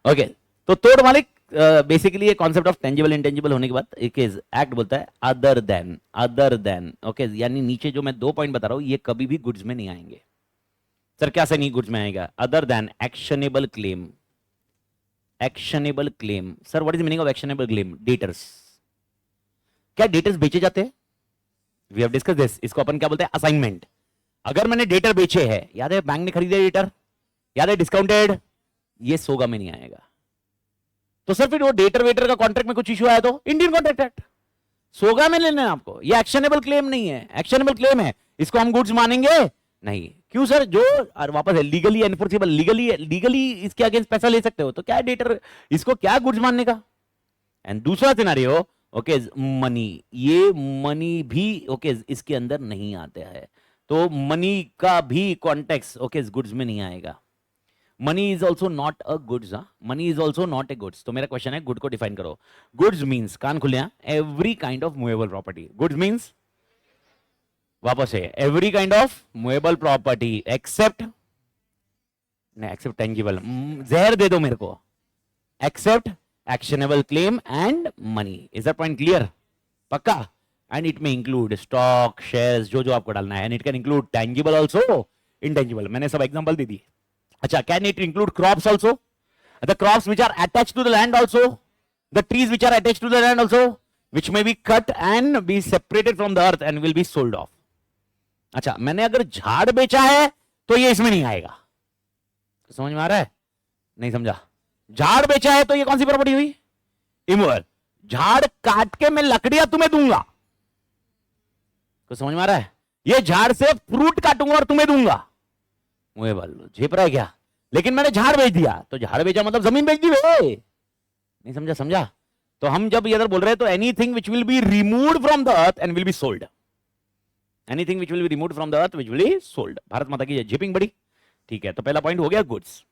ओके। तो तोड़ मालिक बेसिकली ये कॉन्सेप्ट ऑफ टेंजिबल इंटेंजिबल होने के बाद एक एक्ट बोलता है अदर देन, ओके। यानी नीचे जो मैं 2 पॉइंट बता रहा हूं ये कभी भी गुड्स में नहीं आएंगे सर। क्या से नहीं गुड्स में आएगा? Other than actionable claim. Actionable claim sir, what is meaning of actionable claim? Debtors. क्या डेटर्स बेचे जाते हैं? We have discuss this. इसको अपन क्या बोलते हैं? असाइनमेंट। अगर मैंने डेटर बेचे हैं, याद है बैंक ने खरीदे डेटर, याद है डिस्काउंटेड, ये सोगा में नहीं आएगा। तो सर फिर वो डेटर वेटर का कॉन्ट्रैक्ट में कुछ इश्यू आया तो इंडियन कॉन्ट्रैक्ट एक्ट, सोगा में लेना है आपको। ये एक्शनेबल क्लेम नहीं है, एक्शनेबल क्लेम है, इसको हम गुड्स मानेंगे नहीं। क्यों सर? जो वापस है लीगली एनफोर्सेबल, लीगली इसके अगेंस्ट पैसा ले सकते हो, तो क्या है डेटर, इसको क्या गुड्स मानने का। एंड दूसरा सिनेरियो, ओके, मनी। ये मनी भी ओके इसके अंदर नहीं आते हैं, तो मनी का भी कॉन्टेक्स्ट ओके गुड्स में नहीं आएगा। Money is also not a goods, money is also not a goods. तो मेरा क्वेश्चन है गुड को डिफाइन करो। गुड्स मीन्स, कान खुले, every kind of movable property. Goods means वापस है every kind of movable property except, नहीं एक्सेप्ट टेंजिबल, जहर दे दो मेरे को, except actionable claim and money. Is that point clear? पक्का? एंड इट में इंक्लूड स्टॉक, शेयर्स, जो जो आपको डालना है, and it can include tangible also, intangible. मैंने सब एग्जांपल दे दी। अच्छा, can it include crops also? The crops which are attached to the land also, the trees which are attached to the land also, which may be cut and be separated from the earth and will be sold off. अच्छा, मैंने अगर झाड़ बेचा है तो ये इसमें नहीं आएगा। तो समझ में आ रहा है? नहीं समझा? झाड़ बेचा है तो ये कौन सी प्रॉपर्टी हुई? इमूवेबल। झाड़ काट के मैं लकड़ियां तुम्हें दूंगा, तो समझ में आ रहा है? ये झाड़ से फ्रूट काटूंगा और तुम्हें दूंगा, मूवेबल। झेप रहा है क्या? लेकिन मैंने झाड़ बेच दिया, तो झाड़ बेचा मतलब जमीन बेच दी वे। नहीं समझा? समझा? तो हम जब इधर बोल रहे हैं तो anything which will be removed from the earth and will be sold, anything which will be removed from the earth which will be sold. Bharat माता की झिपिंग बड़ी, ठीक है। तो पहला पॉइंट हो गया गुड्स।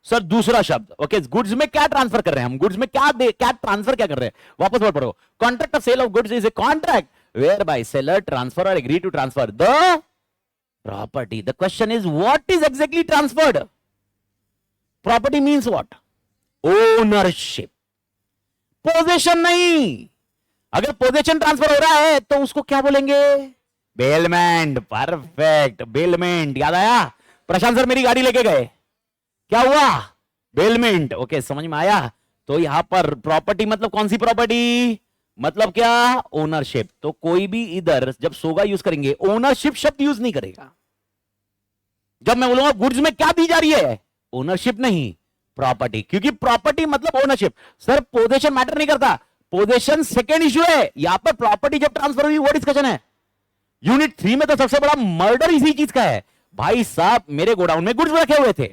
सर दूसरा शब्द, ओके, गुड्स में क्या ट्रांसफर कर रहे हैं हम? गुड्स में क्या ट्रांसफर क्या कर रहे हैं? वापस वर्ड पढ़ो। Contract of sale of goods is a contract where by seller transfer और agree to transfer the property. The question is what is exactly transferred? Property means what? Ownership, possession नहीं। अगर position transfer हो रहा है तो उसको क्या बोलेंगे? बेलमेंट। Perfect, bailment. याद आया? प्रशांत सर मेरी गाड़ी लेके गए, क्या हुआ? बेलमेंट। ओके, समझ में आया? तो यहां पर प्रॉपर्टी मतलब कौन सी प्रॉपर्टी? मतलब क्या? ओनरशिप। तो कोई भी इधर जब सोगा यूज करेंगे ओनरशिप शब्द यूज नहीं करेगा। जब मैं बोलूंगा गुड्स में क्या दी जा रही है, ओनरशिप नहीं, प्रॉपर्टी, क्योंकि प्रॉपर्टी मतलब ओनरशिप। सर पोजीशन मैटर नहीं करता, पोजीशन सेकेंड इश्यू है, यहां पर प्रॉपर्टी जब ट्रांसफर हुई वो डिस्कशन है। यूनिट 3 में तो सबसे बड़ा मर्डर इसी चीज का है। भाई साहब मेरे गोडाउन में गुड्स रखे हुए थे,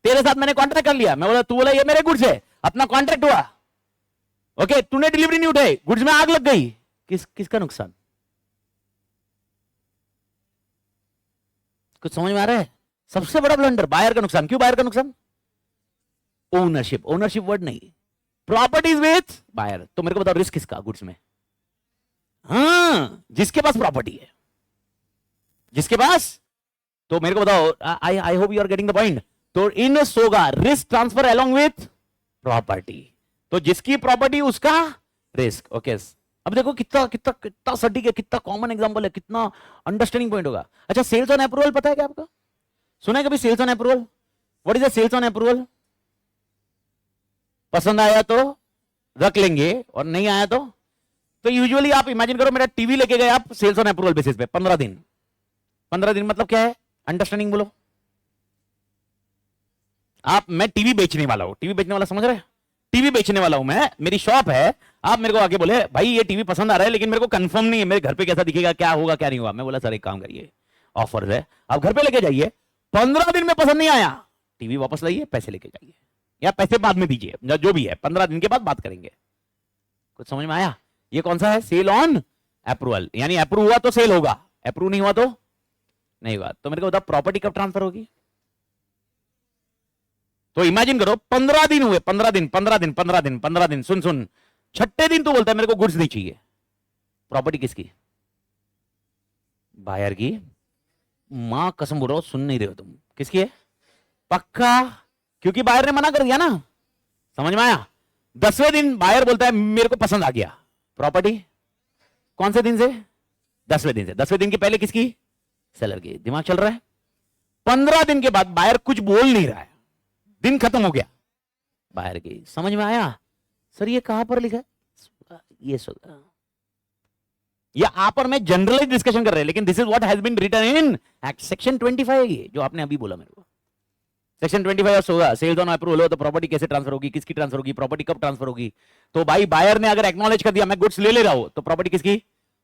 तेरे साथ मैंने कॉन्ट्रैक्ट कर लिया, मैं बोला, तू बोला ये मेरे गुड्स है, अपना कॉन्ट्रैक्ट हुआ, ओके, तूने डिलीवरी नहीं उठाई, गुड्स में आग लग गई, किसका नुकसान? कुछ समझ में आ रहा है? सबसे बड़ा ब्लंडर, बायर का नुकसान। क्यों बायर का नुकसान? ओनरशिप। ओनरशिप वर्ड नहीं, प्रॉपर्टीज विथ बायर। तो मेरे को बताओ रिस्क किसका गुड्स में? हाँ, जिसके पास प्रॉपर्टी है, जिसके पास। तो मेरे को बताओ, I hope you are getting the point. तो in SOGA risk transfer along with property, तो जिसकी प्रॉपर्टी उसका रिस्क। ओके, अब देखो कितना कितना कितना सटीक है, कितना कॉमन एग्जांपल है, कितना अंडरस्टैंडिंग पॉइंट होगा। अच्छा, सेल्स ऑन अप्रूवल पता है क्या आपका? सुना है कभी sales on approval? What is the sales on approval? पसंद आया तो रख लेंगे और नहीं आया तो यूजुअली आप इमेजिन करो मेरा टीवी लेके गए आप सेल्स ऑन अप्रूवल बेसिस पे 15 दिन। 15 दिन मतलब क्या है? अंडरस्टैंडिंग बोलो आप। मैं टीवी बेचने वाला हूं, टीवी बेचने वाला समझ रहे? टीवी बेचने वाला हूं मैं, मेरी शॉप है, आप मेरे को आके बोले भाई ये टीवी पसंद आ रहा है लेकिन मेरे को कंफर्म नहीं है मेरे घर पे कैसा दिखेगा, क्या होगा क्या नहीं होगा। मैं बोला सर एक काम करिए, ऑफर है, आप घर पे लेके जाइए, 15 दिन में पसंद नहीं आया टीवी वापस लाइए, पैसे लेके जाइए, या पैसे बाद में दीजिए, जो भी है 15 दिन के बाद बात करेंगे। कुछ समझ में आया? ये कौन सा है? सेल ऑन अप्रूवल, यानी अप्रूव हुआ तो सेल होगा, अप्रूव नहीं हुआ तो नहीं हुआ। तो मेरे को बताओ प्रॉपर्टी कब ट्रांसफर होगी? तो इमेजिन करो 15 दिन हुए, 15 दिन 15 दिन 15 दिन 15 दिन, सुन छठे दिन तो बोलता है मेरे को गुड्स नहीं चाहिए। प्रॉपर्टी किसकी? बायर की। मां कसम बोल रहा हूं सुन नहीं रहे हो तुम, किसकी है? पक्का? क्योंकि बायर ने मना कर दिया ना। समझ में आया? 10वें दिन बायर बोलता है मेरे को पसंद आ गया, प्रॉपर्टी कौन से दिन से? 10वें दिन से। 10वें दिन के पहले किसकी? सेलर की। दिमाग चल रहा है? 15 दिन के बाद बायर कुछ बोल नहीं रहा है, दिन खत्म हो गया, बायर की। समझ में आया? सर ये कहां पर लिखा है? ये या आप और मैं जनरलाइज डिस्कशन कर रहे हैं, लेकिन this is what has been written in act section 25, जो आपने अभी बोला मेरे को। सेक्शन 25 होगा, सेल्स ऑन अप्रूवल हो तो प्रॉपर्टी कैसे ट्रांसफर होगी, किसकी ट्रांसफर होगी, प्रॉपर्टी कब ट्रांसफर होगी। तो भाई बायर ने अगर एक्नॉलेज कर दिया मैं गुड्स ले रहा हूं, तो प्रॉपर्टी किसकी?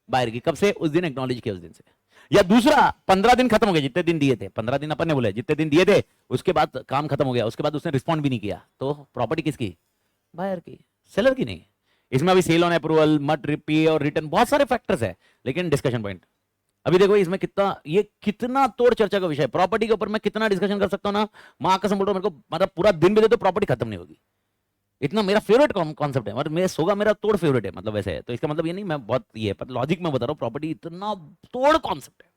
बायर की। कब से? उस दिन एक्नॉलेज किया, उस दिन से। या दूसरा, 15 दिन खत्म हो गए, जितने दिन दिए थे, 15 दिन अपन ने बोले जितने दिन दिए थे, उसके बाद काम खत्म हो गया, उसके बाद उसने रिस्पॉन्ड भी नहीं किया, तो प्रॉपर्टी किसकी? बायर की, सेलर की नहीं। इसमें अभी सेल ऑन अप्रूवल, मट रिपी और रिटर्न, बहुत सारे फैक्टर्स है, लेकिन डिस्कशन पॉइंट अभी देखो इसमें कितना तोड़ चर्चा का विषय है। प्रॉपर्टी के ऊपर मैं कितना डिस्कशन कर सकता हूं ना, मां कसम बोल रहा हूं, मेरे को मतलब पूरा दिन भी दे तो प्रॉपर्टी खत्म नहीं होगी। इतना मेरा फेवरेट कॉन्सेप्ट है, मतलब मैं सोगा मेरा तोड़ फेवरेट है, मतलब वैसे है। तो इसका मतलब ये नहीं मैं बहुत ये पर लॉजिक में बता रहा हूं, प्रॉपर्टी इतना तोड़ कॉन्सेप्ट है।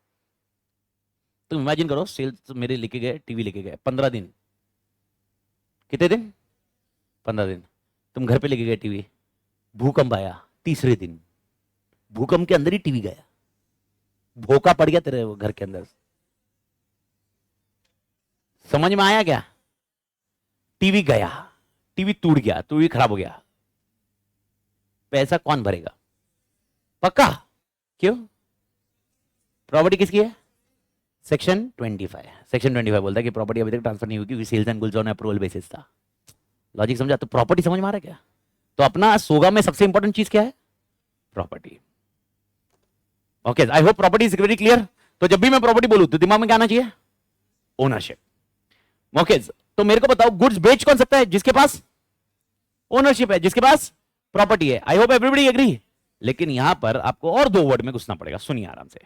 तुम इमेजिन करो सेल्स मेरे लेके गए, टीवी लेके गए 15 दिन, कितने दिन? 15 दिन। तुम घर पे लेके गए टीवी, भूकंप आया तीसरे दिन, भूकंप के अंदर ही टीवी गया, भोका पड़ गया तेरे घर के अंदर। समझ में आया क्या? टीवी गया, टीवी टूट गया, टीवी खराब हो गया, पैसा कौन भरेगा? पक्का? क्यों? प्रॉपर्टी किसकी है? सेक्शन 25। सेक्शन 25 बोलता है कि प्रॉपर्टी अभी तक ट्रांसफर नहीं हुई क्योंकि sales and goods on approval basis था। लॉजिक समझा? तो प्रॉपर्टी समझ में आ रहा है क्या? तो अपना सोगा में सबसे इंपॉर्टेंट चीज क्या है? Property. Okay, I hope property is very clear. तो जब भी मैं प्रॉपर्टी बोलूं तो दिमाग में क्या आना चाहिए? ओनरशिप। ओके, तो मेरे को बताओ गुड्स बेच कौन सकता है? जिसके पास ओनरशिप है, जिसके पास प्रॉपर्टी है। I hope everybody agree. लेकिन यहां पर आपको और 2 वर्ड में घुसना पड़ेगा, सुनिए आराम से।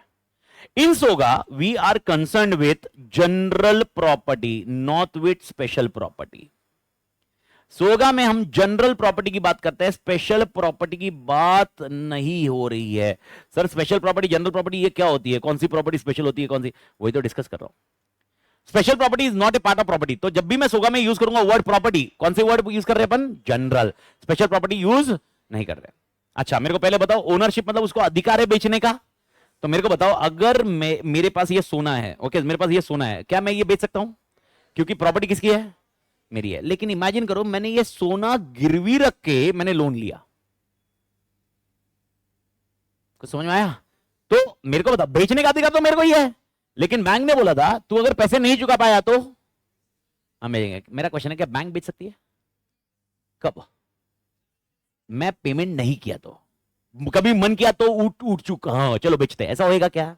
In SOGA we are concern with general property, not with special property. SOGA में हम जनरल प्रॉपर्टी की बात करते हैं, स्पेशल प्रॉपर्टी की बात नहीं हो रही है। Sir special property general property ये क्या होती है? कौन सी प्रॉपर्टी स्पेशल होती है, कौन सी? वही तो डिस्कस कर रहा हूं। Special property is not a part of property. तो जब भी मैं सोगा में यूज करूंगा वर्ड प्रॉपर्टी, कौन से वर्ड यूज कर रहे हैं अपन? जनरल। स्पेशल प्रॉपर्टी यूज नहीं कर रहे। अच्छा मेरे को पहले बताओ, ओनरशिप मतलब उसको अधिकार है बेचने का। तो मेरे को बताओ, अगर मेरे पास ये सोना है, ओके मेरे पास ये सोना है, क्या मैं ये बेच सकता हूं? क्योंकि प्रॉपर्टी किसकी है? मेरी है। लेकिन इमेजिन करो मैंने ये सोना गिरवी रख के मैंने लोन लिया, कुछ समझ में आया? तो मेरे को बता, बेचने का अधिकार तो मेरे को ही है, लेकिन बैंक ने बोला था तू अगर पैसे नहीं चुका पाया तो हम बेचेंगे। मेरा क्वेश्चन है, क्या बैंक बेच सकती है? कब? मैं पेमेंट नहीं किया तो, कभी मन किया तो उठ चुका, हाँ चलो बेचते हैं, ऐसा होएगा क्या?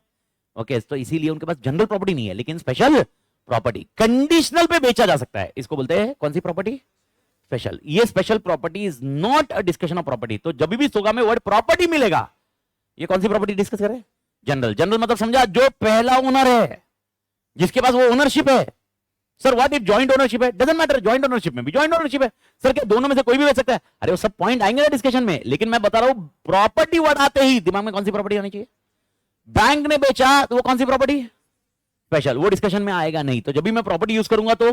ओके तो इसीलिए उनके पास जनरल प्रॉपर्टी नहीं है, लेकिन स्पेशल प्रॉपर्टी कंडीशनल पे बेचा जा सकता है। इसको बोलते हैं कौन सी प्रॉपर्टी? स्पेशल। ये special property is not a discussion of property. तो जब भी सोगा में वर्ड प्रॉपर्टी मिलेगा, ये कौन सी प्रॉपर्टी डिस्कस करें? जनरल। जनरल मतलब समझा, जो पहला ओनर है, जिसके पास वो ओनरशिप है। Sir what is joint ownership है? डजंट मैटर, जॉइंट ओनरशिप में भी जॉइंट ओनरशिप है। सर क्या दोनों में से कोई भी बेच सकता है? अरे वो सब पॉइंट आएंगे ना डिस्कशन में, लेकिन मैं बता रहा हूं प्रॉपर्टी वर्ड आते ही दिमाग में कौन सी प्रॉपर्टी होनी चाहिए? बैंक ने बेचा तो वो कौन सी प्रॉपर्टी? स्पेशल। वो डिस्कशन में आएगा नहीं। तो जब भी मैं प्रॉपर्टी यूज करूंगा तो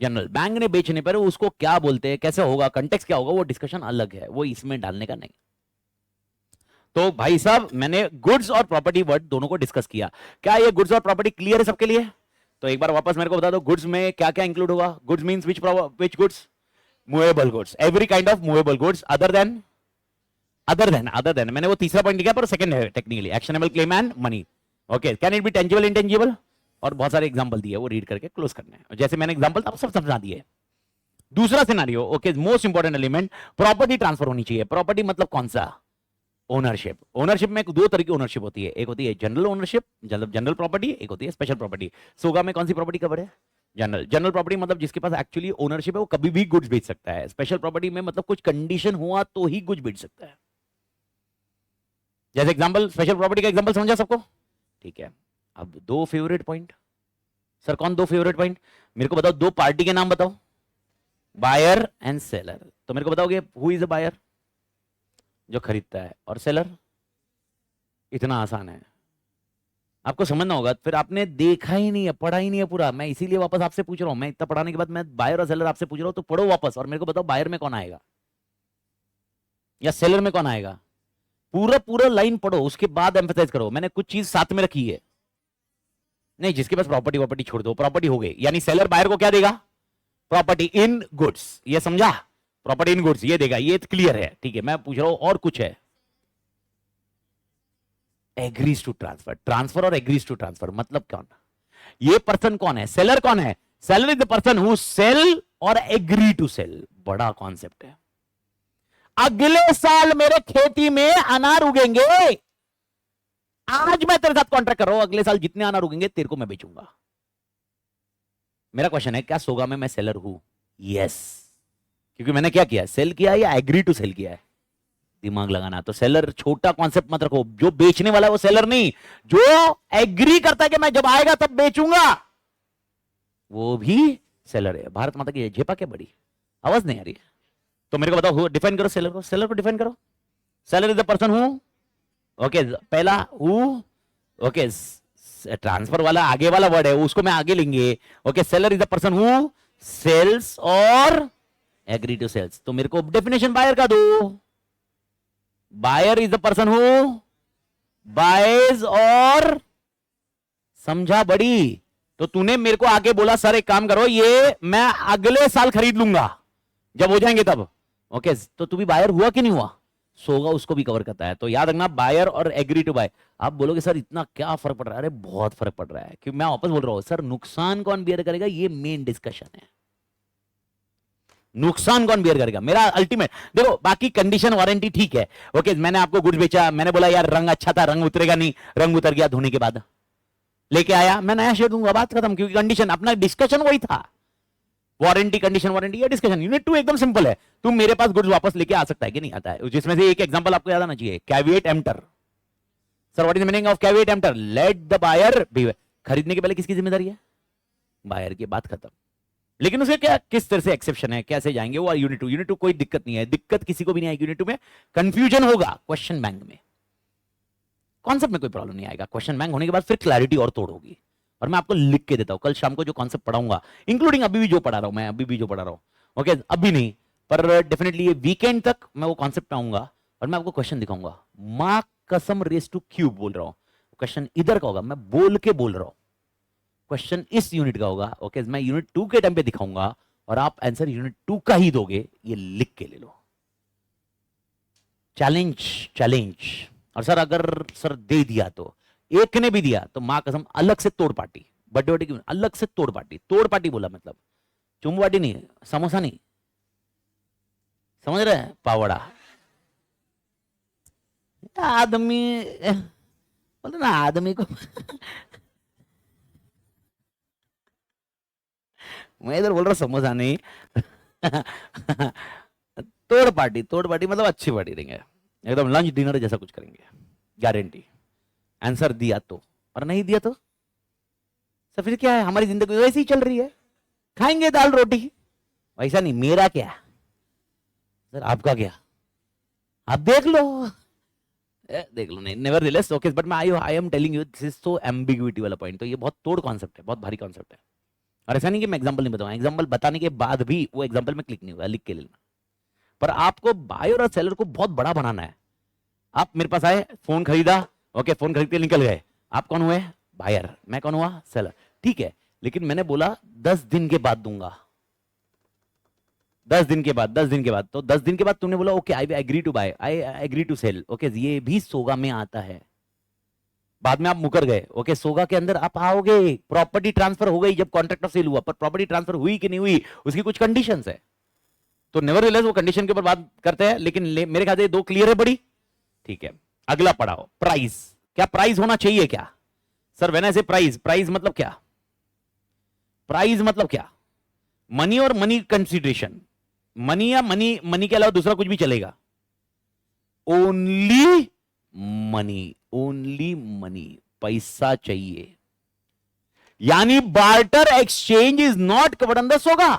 जनरल। बैंक ने बेचने पर उसको क्या बोलते हैं, कैसे होगा, कंटेक्स्ट क्या होगा, वो डिस्कशन अलग है, वो इसमें डालने का नहीं। तो भाई साहब मैंने गुड्स और प्रॉपर्टी वर्ड दोनों को डिस्कस किया। क्या ये गुड्स और प्रॉपर्टी क्लियर है सबके लिए? तो एक बार वापस मेरे को बता दो, गुड्स में क्या क्या इंक्लूड होगा? Goods means which goods? Movable goods, every kind of movable goods other than मैंने वो तीसरा पॉइंट लिखा, पर सेकंड है technically, actionable claim and money. Okay, can it be tangible, intangible? और बहुत सारे एग्जांपल दिए, वो रीड करके क्लोज करना है। जैसे मैंने एग्जांपल था सब समझा दिए। दूसरा scenario, okay most important element, property transfer होनी चाहिए। प्रॉपर्टी मतलब कौन सा? ओनरशिप। ओनरशिप में दो तरह की ओनरशिप होती है, एक होती है जनरल ओनरशिप, जनरल प्रॉपर्टी, एक होती है स्पेशल प्रॉपर्टी। सोगा में कौन सी प्रॉपर्टी कवर है? जनरल। जनरल प्रॉपर्टी मतलब जिसके पास एक्चुअली ओनरशिप है, वो कभी भी गुड्स बेच सकता है। स्पेशल प्रॉपर्टी में मतलब कुछ कंडीशन हुआ तो ही गुड्स बेच सकता है। जैसे एग्जांपल, स्पेशल प्रॉपर्टी का एग्जांपल समझा सबको? ठीक है। अब दो फेवरेट पॉइंट। सर कौन दो फेवरेट पॉइंट? मेरे को बताओ, दो पार्टी के नाम बताओ, बायर एंड सेलर। तो मेरे को बताओगे हु इज अ बायर? जो खरीदता है, और सेलर? इतना आसान है, आपको समझना होगा। फिर आपने देखा ही नहीं है, पढ़ा ही नहीं है पूरा। मैं इसीलिए वापस आपसे पूछ रहा हूं। मैं इतना पढ़ाने के बाद मैं बायर और सेलर आपसे पूछ रहा हूं, तो पढ़ो वापस और मेरे को बताओ बायर में कौन आएगा या सेलर में कौन आएगा। पूरा पूरा लाइन पढ़ो, उसके बाद एम्फेसाइज करो। मैंने कुछ चीज साथ में रखी है। नहीं, जिसके पास प्रॉपर्टी छोड़ दो, प्रॉपर्टी हो गई, यानी सेलर बायर को क्या देगा? Property in goods. ये समझा? प्रॉपर्टी इन गुड्स ये देगा, ये क्लियर है। ठीक है, मैं पूछ रहा हूं और कुछ है? Agrees to transfer. ट्रांसफर और एग्रीज टू ट्रांसफर मतलब कौन? ये पर्सन कौन है? सेलर कौन है? Seller is the person who sell और एग्री टू सेल। बड़ा कॉन्सेप्ट है। अगले साल मेरे खेती में अनार उगेंगे, आज मैं तेरे साथ कॉन्ट्रैक्ट कर रहा हूं, अगले साल जितने अनार उगेंगे तेरे को मैं बेचूंगा। मेरा क्वेश्चन है, क्या सोगा में मैं सेलर हूं? यस, क्योंकि मैंने क्या किया? सेल किया या एग्री टू सेल किया है? दिमाग लगाना। तो सेलर छोटा कॉन्सेप्ट मत रखो, जो बेचने वाला है वो सेलर नहीं, जो एग्री करता है कि मैं जब आएगा तब बेचूंगा वो भी सेलर है। भारत माता की झेपा क्या बड़ी, आवाज नहीं आ रही है? तो मेरे को बताओ, डिफाइन करो सेलर को। सेलर को डिफाइन करो। Seller is the person who, okay पहला हु, ओके ट्रांसफर वाला आगे वाला वर्ड है, उसको मैं आगे लेंगे। Okay, seller is the person who sales और एग्री टू सेल्स। तो मेरे को डेफिनेशन बायर का दो। Buyer is the person who buys और, समझा बड़ी? तो तूने मेरे को आगे बोला सर एक काम करो, ये मैं अगले साल खरीद लूंगा जब हो जाएंगे तब। ओके, तो तू भी बायर हुआ कि नहीं हुआ? सोगा उसको भी कवर करता है। तो याद रखना, बायर और एग्री टू बाय। आप बोलोगे सर इतना क्या फर्क पड़ रहा है? अरे बहुत फर्क पड़ रहा है। क्योंकि मैं वापस बोल रहा हूं सर, नुकसान कौन बियर करेगा, ये मेन डिस्कशन है। नुकसान कौन बियर करेगा, मेरा अल्टीमेट। देखो बाकी कंडीशन वारंटी ठीक है। ओके, मैंने आपको गुड्स बेचा, मैंने बोला यार रंग अच्छा था, रंग उतरेगा नहीं, रंग उतर गया धोने के बाद, लेके आया, मैं नया शेयर दूंगा, बात खत्म। क्योंकि कंडीशन, अपना डिस्कशन वही था। वारंटी, कंडीशन, वारंटी, ये डिस्कशन। यूनिट 2 एकदम सिंपल है। तुम मेरे पास गुड्स वापस लेके आ सकता है कि नहीं आता है? जिसमें से एक एग्जांपल आपको याद आना चाहिए, caveat emptor. Sir what is the meaning of caveat emptor? Let the buyer be. खरीदने के पहले किसकी जिम्मेदारी है? बायर की। बात खत्म। लेकिन उसे क्या, किस तरह से एक्सेप्शन है, कैसे जाएंगे वो यूनिट 2। यूनिट 2 कोई दिक्कत नहीं है, दिक्कत किसी को भी नहीं आएगी यूनिट 2 में। कंफ्यूजन होगा क्वेश्चन बैंक में, कॉन्सेप्ट में कोई प्रॉब्लम नहीं आएगा। क्वेश्चन बैंक होने के बाद फिर क्लैरिटी और तोड़ होगी। और मैं आपको लिख के देता हूं कल शाम को जो कॉन्सेप्ट पढ़ाऊंगा, इंक्लूडिंग अभी भी जो पढ़ा रहा हूं मैं, अभी भी जो पढ़ा रहा हूं, ओके अभी नहीं पर डेफिनेटली ये वीकेंड तक मैं वो कॉन्सेप्ट पे आऊंगा और मैं आपको क्वेश्चन दिखाऊंगा। माँ कसम रेस टू क्यूब बोल रहा हूं, क्वेश्चन इधर का होगा, मैं बोल के बोल रहा हूं, क्वेश्चन इस यूनिट का होगा, ओके मैं यूनिट 2 के टाइम पे दिखाऊंगा और आप आंसर यूनिट 2 का ही दोगे, ये लिख के ले लो। Challenge challenge. और सर अगर सर दे दिया तो, एक ने भी दिया तो मां कसम अलग से तोड़ पार्टी, बर्थडे बर्थडे की अलग से तोड़ पार्टी, तोड़ पार्टी बोला मतलब चुम्बू पार्टी नहीं, समोसा नहीं, समझ रहे हैं, पावड़ा। आदमी बोलते ना आदमी को मैं इधर बोल रहा समोसा नहीं तोड़ पार्टी, तोड़ पार्टी मतलब अच्छी पार्टी देंगे, एकदम लंच डिनर जैसा कुछ करेंगे, गारंटी। आंसर दिया तो, और नहीं दिया तो सर फिर क्या है, हमारी जिंदगी वैसे ही चल रही है, खाएंगे दाल रोटी, वैसा नहीं। मेरा क्या सर, आपका क्या, आप देख लो, देख लो, नहीं नेवरदलेस ओके, बट मैं I am telling you this is so ambiguity वाला पॉइंट, तो ये बहुत तोड़ कॉन्सेप्ट है, बहुत भारी कॉन्सेप्ट है। और ऐसा नहीं कि मैं एग्जांपल नहीं बताऊंगा, एग्जांपल बताने के बाद भी वो एग्जांपल में क्लिक नहीं हुआ, लिख के लेना। पर आपको बायर और सेलर को बहुत बड़ा बनाना है। आप मेरे पास आए, फोन खरीदा, ओके फोन खरीद के निकल गए, आप कौन हुए, बायर, मैं कौन हुआ, सेलर, ठीक है। लेकिन मैंने बोला 10 दिन के बाद दूंगा, 10 दिन के बाद, 10 दिन के बाद, तो 10 दिन के बाद तुमने बोला okay I agree to buy, I agree to sell, okay ये भी सोगा में आता है। बाद में आप मुकर गए, ओके सोगा के अंदर आप आओगे, प्रॉपर्टी ट्रांसफर हो गई जब कॉन्ट्रैक्ट ऑफ सेल हुआ, पर प्रॉपर्टी ट्रांसफर हुई कि नहीं हुई उसकी कुछ कंडीशंस है, तो नेवरदलेस वो कंडीशन के ऊपर बात करते हैं, लेकिन मेरे ख्याल से दो क्लियर है बड़ी, ठीक है। अगला पढ़ाओ, प्राइस। क्या प्राइस होना चाहिए क्या सर, व्हेन आई से प्राइस, प्राइस मतलब क्या, प्राइस मतलब क्या, मनी और मनी कंसीडरेशन, मनी या मनी, मनी के अलावा दूसरा कुछ भी चलेगा, ओनली मनी, ओनली मनी, पैसा चाहिए, यानी barter exchange is not covered under SOGA.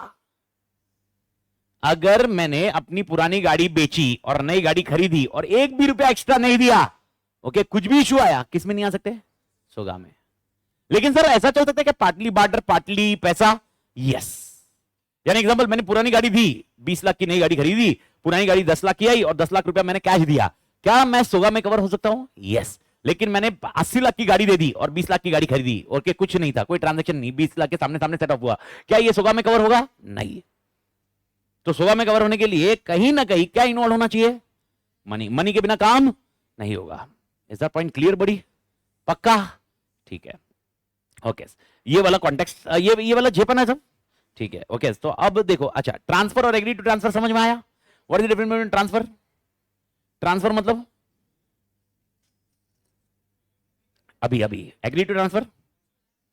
अगर मैंने अपनी पुरानी गाड़ी बेची और नई गाड़ी खरीदी और एक भी रुपया एक्स्ट्रा नहीं दिया, ओके कुछ भी इशू आया, किस में नहीं आ सकते, सोगा में। लेकिन सर ऐसा चल सकता है कि पार्टली बार्टर पार्टली पैसा, यस। यानी एग्जांपल, मैंने पुरानी गाड़ी दी, 20 लाख की नई गाड़ी खरीदी, पुरानी गाड़ी 10 लाख की आई और 10 लाख रुपया मैंने कैश दिया, क्या मैं सोगा में कवर हो सकता हूं, यस। लेकिन मैंने 80 लाख की गाड़ी दे दी और 20 लाख की गाड़ी खरीदी और के कुछ नहीं था, कोई ट्रांजेक्शन नहीं, 20 लाख के सामने सामने सेटअप हुआ, क्या ये सोगा में कवर होगा, नहीं। तो सोगा में कवर होने के लिए कहीं ना कहीं क्या इन्वॉल्व होना चाहिए, मनी, मनी के बिना काम नहीं होगा। इज दैट पॉइंट क्लियर बड़ी, पक्का, ठीक है, ओके। ये वाला कॉन्टेक्स्ट, ये वाला झेपन है सब, ठीक है, ओके। तो अब देखो, अच्छा ट्रांसफर और एग्री टू ट्रांसफर समझ में आया, what is the difference between transfer, transfer मतलब अभी अभी, एग्री टू ट्रांसफर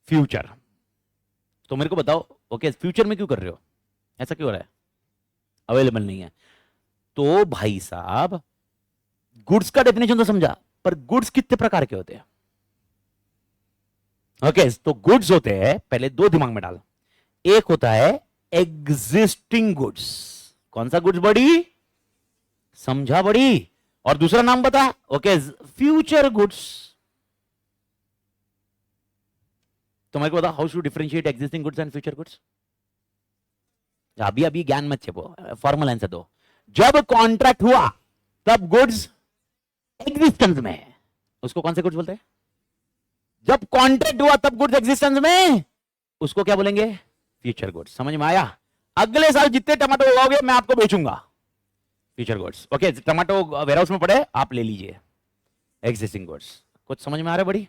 फ्यूचर। तो मेरे को बताओ, ओके फ्यूचर में क्यों कर रहे हो, ऐसा क्यों हो रहा है, अवेलेबल नहीं है। तो भाई साहब गुड्स का डेफिनेशन तो समझा, पर गुड्स कितने प्रकार के होते हैं, ओके तो गुड्स होते हैं, पहले दो दिमाग में डाल, एक होता है एग्जिस्टिंग गुड्स, कौन सा गुड्स बड़ी, समझा बड़ी, और दूसरा नाम बता, ओके फ्यूचर गुड्स। तो मेरे को बता, how should differentiate existing goods and future goods. अभी अभी ज्ञान मत छेपो, फॉर्मल आंसर दो। जब कॉन्ट्रैक्ट हुआ तब गुड्स एग्जिस्टेंस में, उसको कौन से गुड्स बोलते हैं, जब कॉन्ट्रैक्ट हुआ तब गुड्स एग्जिस्टेंस में, उसको क्या बोलेंगे, फ्यूचर गुड्स। समझ में आया, अगले साल जितने टमाटो उगाओगे मैं आपको बेचूंगा, future goods, okay tomato warehouse में पड़े आप ले लीजिए, एग्जिस्टिंग गुड्स। कुछ समझ में आ रहा है बड़ी,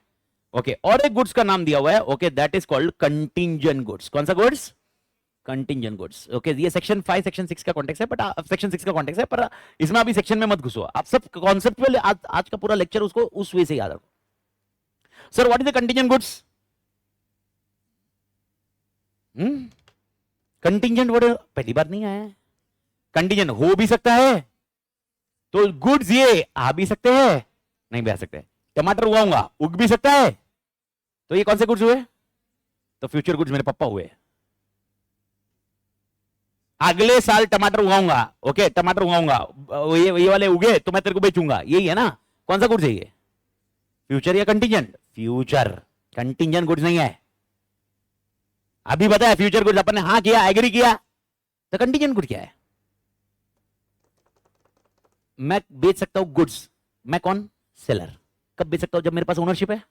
ओके। और एक गुड्स का नाम दिया हुआ है, okay that is called contingent goods. कौन सा गुड्स, कंटिंजेंट गुड्स, ओके। ये सेक्शन 5 सेक्शन 6 का कॉन्टेक्स्ट है, बट सेक्शन 6 का कॉन्टेक्स्ट है, पर इसमें अभी सेक्शन में मत घुसो, आप सब कॉन्सेप्चुअल आज का पूरा लेक्चर उसको उस वे से याद रखो। Sir what is the contingent goods, contingent word पहली बार नहीं आया है, कंटिंजेंट हो भी सकता है, तो गुड्स ये आ भी सकते हैं, नहीं भी आ सकते। टमाटर उगाऊंगा, उग भी सकता है, तो ये कौन से गुड्स हुए, तो फ्यूचर गुड्स मेरे पापा हुए। अगले साल टमाटर उगाऊंगा, ओके टमाटर उगाऊंगा, ये वाले उगे तो मैं तेरे को बेचूंगा, यही है ना, कौन सा गुड्स है ये, फ्यूचर या कंटिंजेंट, फ्यूचर, कंटिंजेंट गुड्स नहीं है, अभी बताया फ्यूचर गुड्स अपन ने हाँ किया, एग्री किया, तो कंटीजेंट गुड क्या है? मैं बेच सकता हूं गुड्स, मैं कौन? सेलर। कब बेच सकता हूं? जब मेरे पास ओनरशिप है,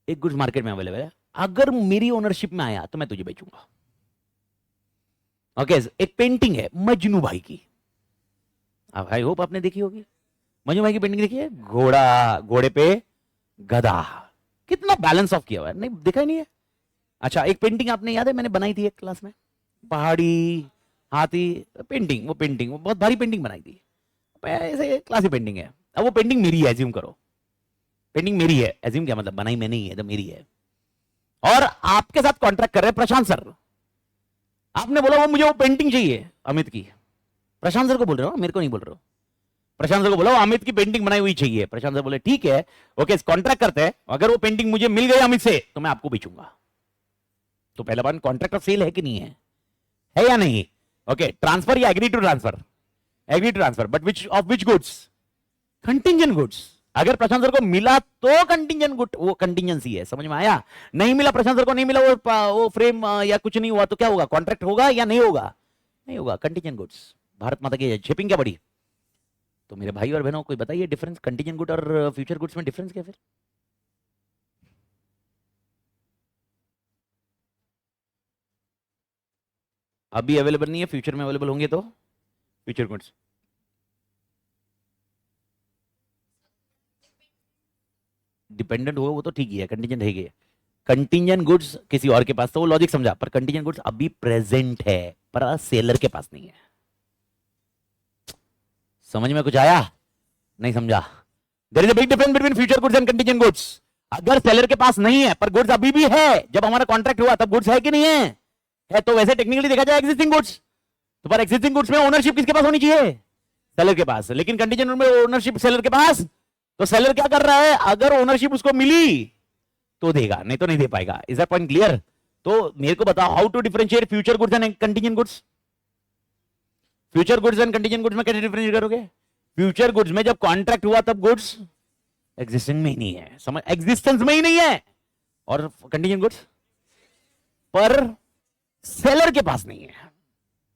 एक गुड्स मार्केट में अवेलेबल है, अगर मेरी ओनरशिप में आया तो मैं तुझे बेचूंगा। ओके एक पेंटिंग है मजनू भाई की, अब आई होप आपने देखी होगी, मजनू भाई की पेंटिंग देखी है, घोड़ा, घोड़े पे गधा, कितना बैलेंस ऑफ किया हुआ है, नहीं देखा ही नहीं है? अच्छा एक पेंटिंग आपने याद है मैंने बनाई थी एक क्लास में, पहाड़ी, हाथी, पेंटिंग, वो बहुत भारी पेंटिंग बनाई थी, ऐसे क्लासिक पेंटिंग है। अब वो पेंटिंग मेरी है, एज्यूम करो पेंटिंग मेरी है, एज्यूम क्या मतलब बनाई मैंने ही है तो मेरी है, और आपके साथ कॉन्ट्रैक्ट कर रहे हैं प्रशांत सर, आपने बोला वो मुझे वो पेंटिंग चाहिए अमित की, प्रशांत सर को बोल रहे हो, मेरे को नहीं बोल रहे हो, प्रशांत सर को बोला अमित की पेंटिंग बनाई हुई चाहिए, प्रशांत सर बोले ठीक है ओके कॉन्ट्रैक्ट करते हैं, अगर वो पेंटिंग मुझे मिल गई अमित से तो मैं आपको बेचूंगा। तो पहला बात कॉन्ट्रैक्ट ऑफ सेल है कि नहीं है या नहीं? ओके ट्रांसफर या agree to transfer? Agree to transfer, but which of which goods? Contingent goods. अगर प्रशांत सर को मिला तो कंटिंजेंट गुड, वो कंटिंजेंसी है, समझ में आया? नहीं मिला प्रशांत सर को, नहीं मिला वो फ्रेम या कुछ नहीं हुआ तो क्या होगा? कॉन्ट्रैक्ट होगा या नहीं होगा? नहीं होगा, कंटिंजेंट गुड्स। भारत माता की शिपिंग क्या बड़ी? तो मेरे भाई और बहनों कोई बताइए डिफरेंस कंटिंजेंट गुड और फ्यूचर गुड्स में डिफरेंस क्या फिर? अभी अवेलेबल नहीं है, फ्यूचर में अवेलेबल होंगे तो फ्यूचर गुड्स। डिपेंडेंट होगा वो तो ठीक ही है, कंटिंजेंट है ही। कंटिंजेंट गुड्स किसी और के पास, तो वो लॉजिक समझा, पर कंटिंजेंट गुड्स अभी प्रेजेंट है पर सेलर के पास नहीं है। समझ में कुछ आया? नहीं समझा? There is a big difference between future goods and contingent goods. अगर सेलर के पास नहीं है पर गुड्स अभी भी है, जब हमारा कॉन्ट्रैक्ट हुआ तब गुड्स है कि नहीं है? है तो वैसे टेक्निकली देखा जाए एग्जिस्टिंग गुड्स, तो पर एग्जिस्टिंग गुड्स में ओनरशिप किसके पास होनी चाहिए? सेलर के पास। लेकिन कंटिंजेंट में ओनरशिप सेलर के पास, तो सेलर क्या कर रहा है? अगर ओनरशिप उसको मिली तो देगा, नहीं तो नहीं दे पाएगा। Is that point clear? तो मेरे को बताओ how to differentiate future goods and contingent goods. Future goods and contingent goods में कैसे डिफरेंशिएट करोगे? फ्यूचर गुड्स में जब कॉन्ट्रैक्ट हुआ तब गुड्स एग्जिस्टेंस में ही नहीं है, समझ, एग्जिस्टेंस में ही नहीं है, और कंटिंजेंट गुड्स पर सेलर के पास नहीं है।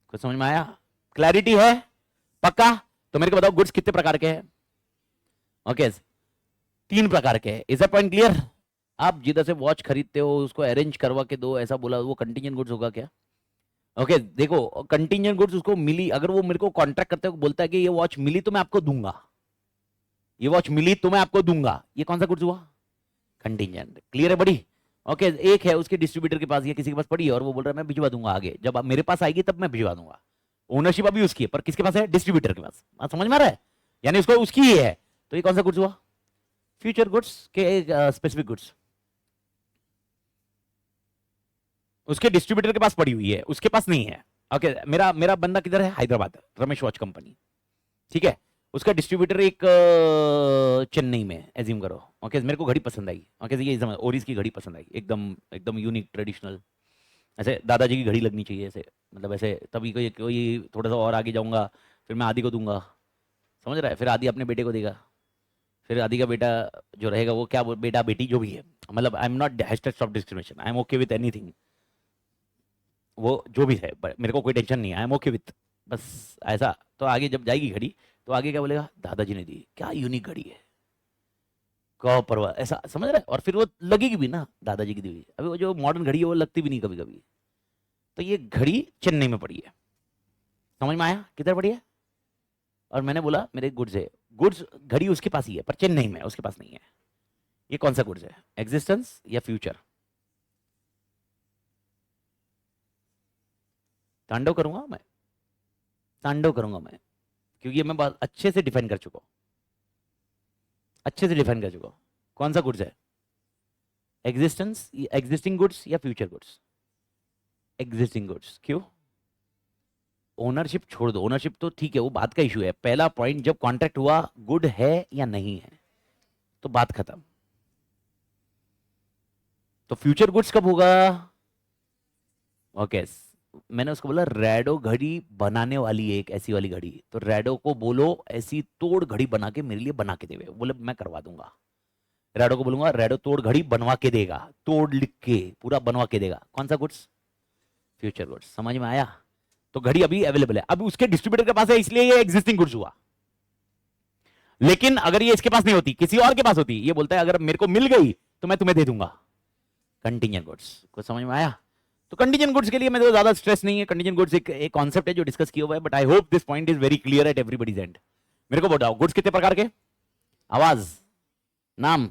कुछ समझ में आया? क्लैरिटी है? पक्का? तो मेरे को बताओ गुड्स कितने प्रकार के हैं? ओके 3 प्रकार के हैं। Is that point clear? आप जिधर से वॉच खरीदते हो उसको अरेंज करवा के दो, ऐसा बोला, वो कंटिंजेंट गुड्स होगा क्या? ओके देखो कंटिंजेंट गुड्स उसको मिली, अगर वो मेरे को कॉन्ट्रैक्ट करते हुए बोलता है कि ये वॉच मिली तो मैं आपको दूंगा, ये वॉच मिली तो मैं आपको दूंगा, ये कौन सा गुड्स हुआ? कंटिंजेंट। क्लियर है बड़ी? ओके एक है उसके डिस्ट्रीब्यूटर के पास या किसी के पास पड़ी है और वो बोल रहा है मैं भिजवा दूंगा आगे, जब मेरे पास आएगी तब मैं भिजवा दूंगा। ओनरशिप अभी उसकी है पर किसके पास है? डिस्ट्रीब्यूटर के पास। समझ में आ रहा है? यानी उसको उसकी ही है, तो ये कौन सा गुड्स हुआ? फ्यूचर गुड्स के स्पेसिफिक गुड्स। उसके डिस्ट्रीब्यूटर के पास पड़ी हुई है, उसके पास नहीं है। ओके मेरा मेरा बंदा किधर है? हैदराबाद, रमेश वॉच कंपनी, ठीक है, उसका डिस्ट्रीब्यूटर एक चेन्नई में, एज्यूम करो। ओके मेरे को घड़ी पसंद आई, ओके ये समझ, ओरिस की घड़ी पसंद आई, एकदम एकदम यूनिक ट्रेडिशनल, ऐसे दादाजी की घड़ी लगनी चाहिए ऐसे, मतलब ऐसे, तभी कोई कोई थोड़ा सा और आगे जाऊंगा फिर मैं आदि को दूंगा, समझ रहा है? फिर आदि अपने बेटे को देगा, फिर आदि का बेटा जो रहेगा वो क्या बेटा बेटी जो भी है, मतलब I am not hashtag of discrimination, I am okay with anything, वो जो भी है मेरे को कोई टेंशन नहीं, आई एम ओके विथ, बस ऐसा। तो आगे जब जाएगी घड़ी तो आगे क्या बोलेगा? दादाजी ने दी, क्या यूनिक घड़ी है, कौ परवा, ऐसा, समझ रहे? और फिर वो लगेगी भी ना दादाजी की दी हुई। अभी वो जो मॉडर्न घड़ी है वो लगती भी नहीं कभी कभी। तो ये घड़ी चेन्नई में पड़ी है, समझ में आया किधर पड़ी है? और मैंने बोला मेरे गुड्स है, गुड्स घड़ी उसके पास ही है पर चेन्नई में, उसके पास नहीं है। ये कौन सा गुड्स है? एग्जिस्टेंस या फ्यूचर? तांडव करूंगा मैं, तांडव करूंगा मैं, क्योंकि मैं बहुत अच्छे से डिफाइन कर चुका हूं, अच्छे से डिफाइन कर चुका हूं कौन सा गुड्स है। एग्जिस्टेंस, एग्जिस्टिंग गुड्स या फ्यूचर गुड्स? Existing goods. क्यों? ओनरशिप छोड़ दो, ओनरशिप तो ठीक है वो बात का इशू है, पहला पॉइंट जब कॉन्ट्रैक्ट हुआ गुड है या नहीं है तो बात खत्म। तो फ्यूचर गुड्स कब होगा? ओके मैंने उसको बोला रैडो घड़ी बनाने वाली है एक ऐसी वाली घड़ी, तो रैडो को बोलो ऐसी तोड़ घड़ी बना के मेरे लिए बना के देवे, बोले मैं करवा दूंगा। रेडो को बोलूंगा रेडो तोड़ घड़ी बनवा के देगा, तोड़ लिख के पूरा बनवा के देगा। कौन सा गुड्स? Future goods. समझ में आया? तो घड़ी अभी अवेलेबल है, अब उसके डिस्ट्रीब्यूटर के पास है, इसलिए ये एग्जिस्टिंग गुड्स हुआ। लेकिन अगर ये इसके पास नहीं होती, किसी और के पास होती, ये बोलता है अगर मेरे को मिल गई तो मैं तुम्हें दे दूंगा। Contingent goods. कुछ समझ में आया? तो कंटीजेंट गुड्स के लिए मेरे को ज्यादा स्ट्रेस नहीं है। कंटीजेंट गुड्स एक कॉन्सेप्ट है जो डिस्कस किया हुआ है, but I hope this point is very clear eight everybody's and. मेरे को बताओ गुड्स कितने प्रकार के? आवाज, नाम,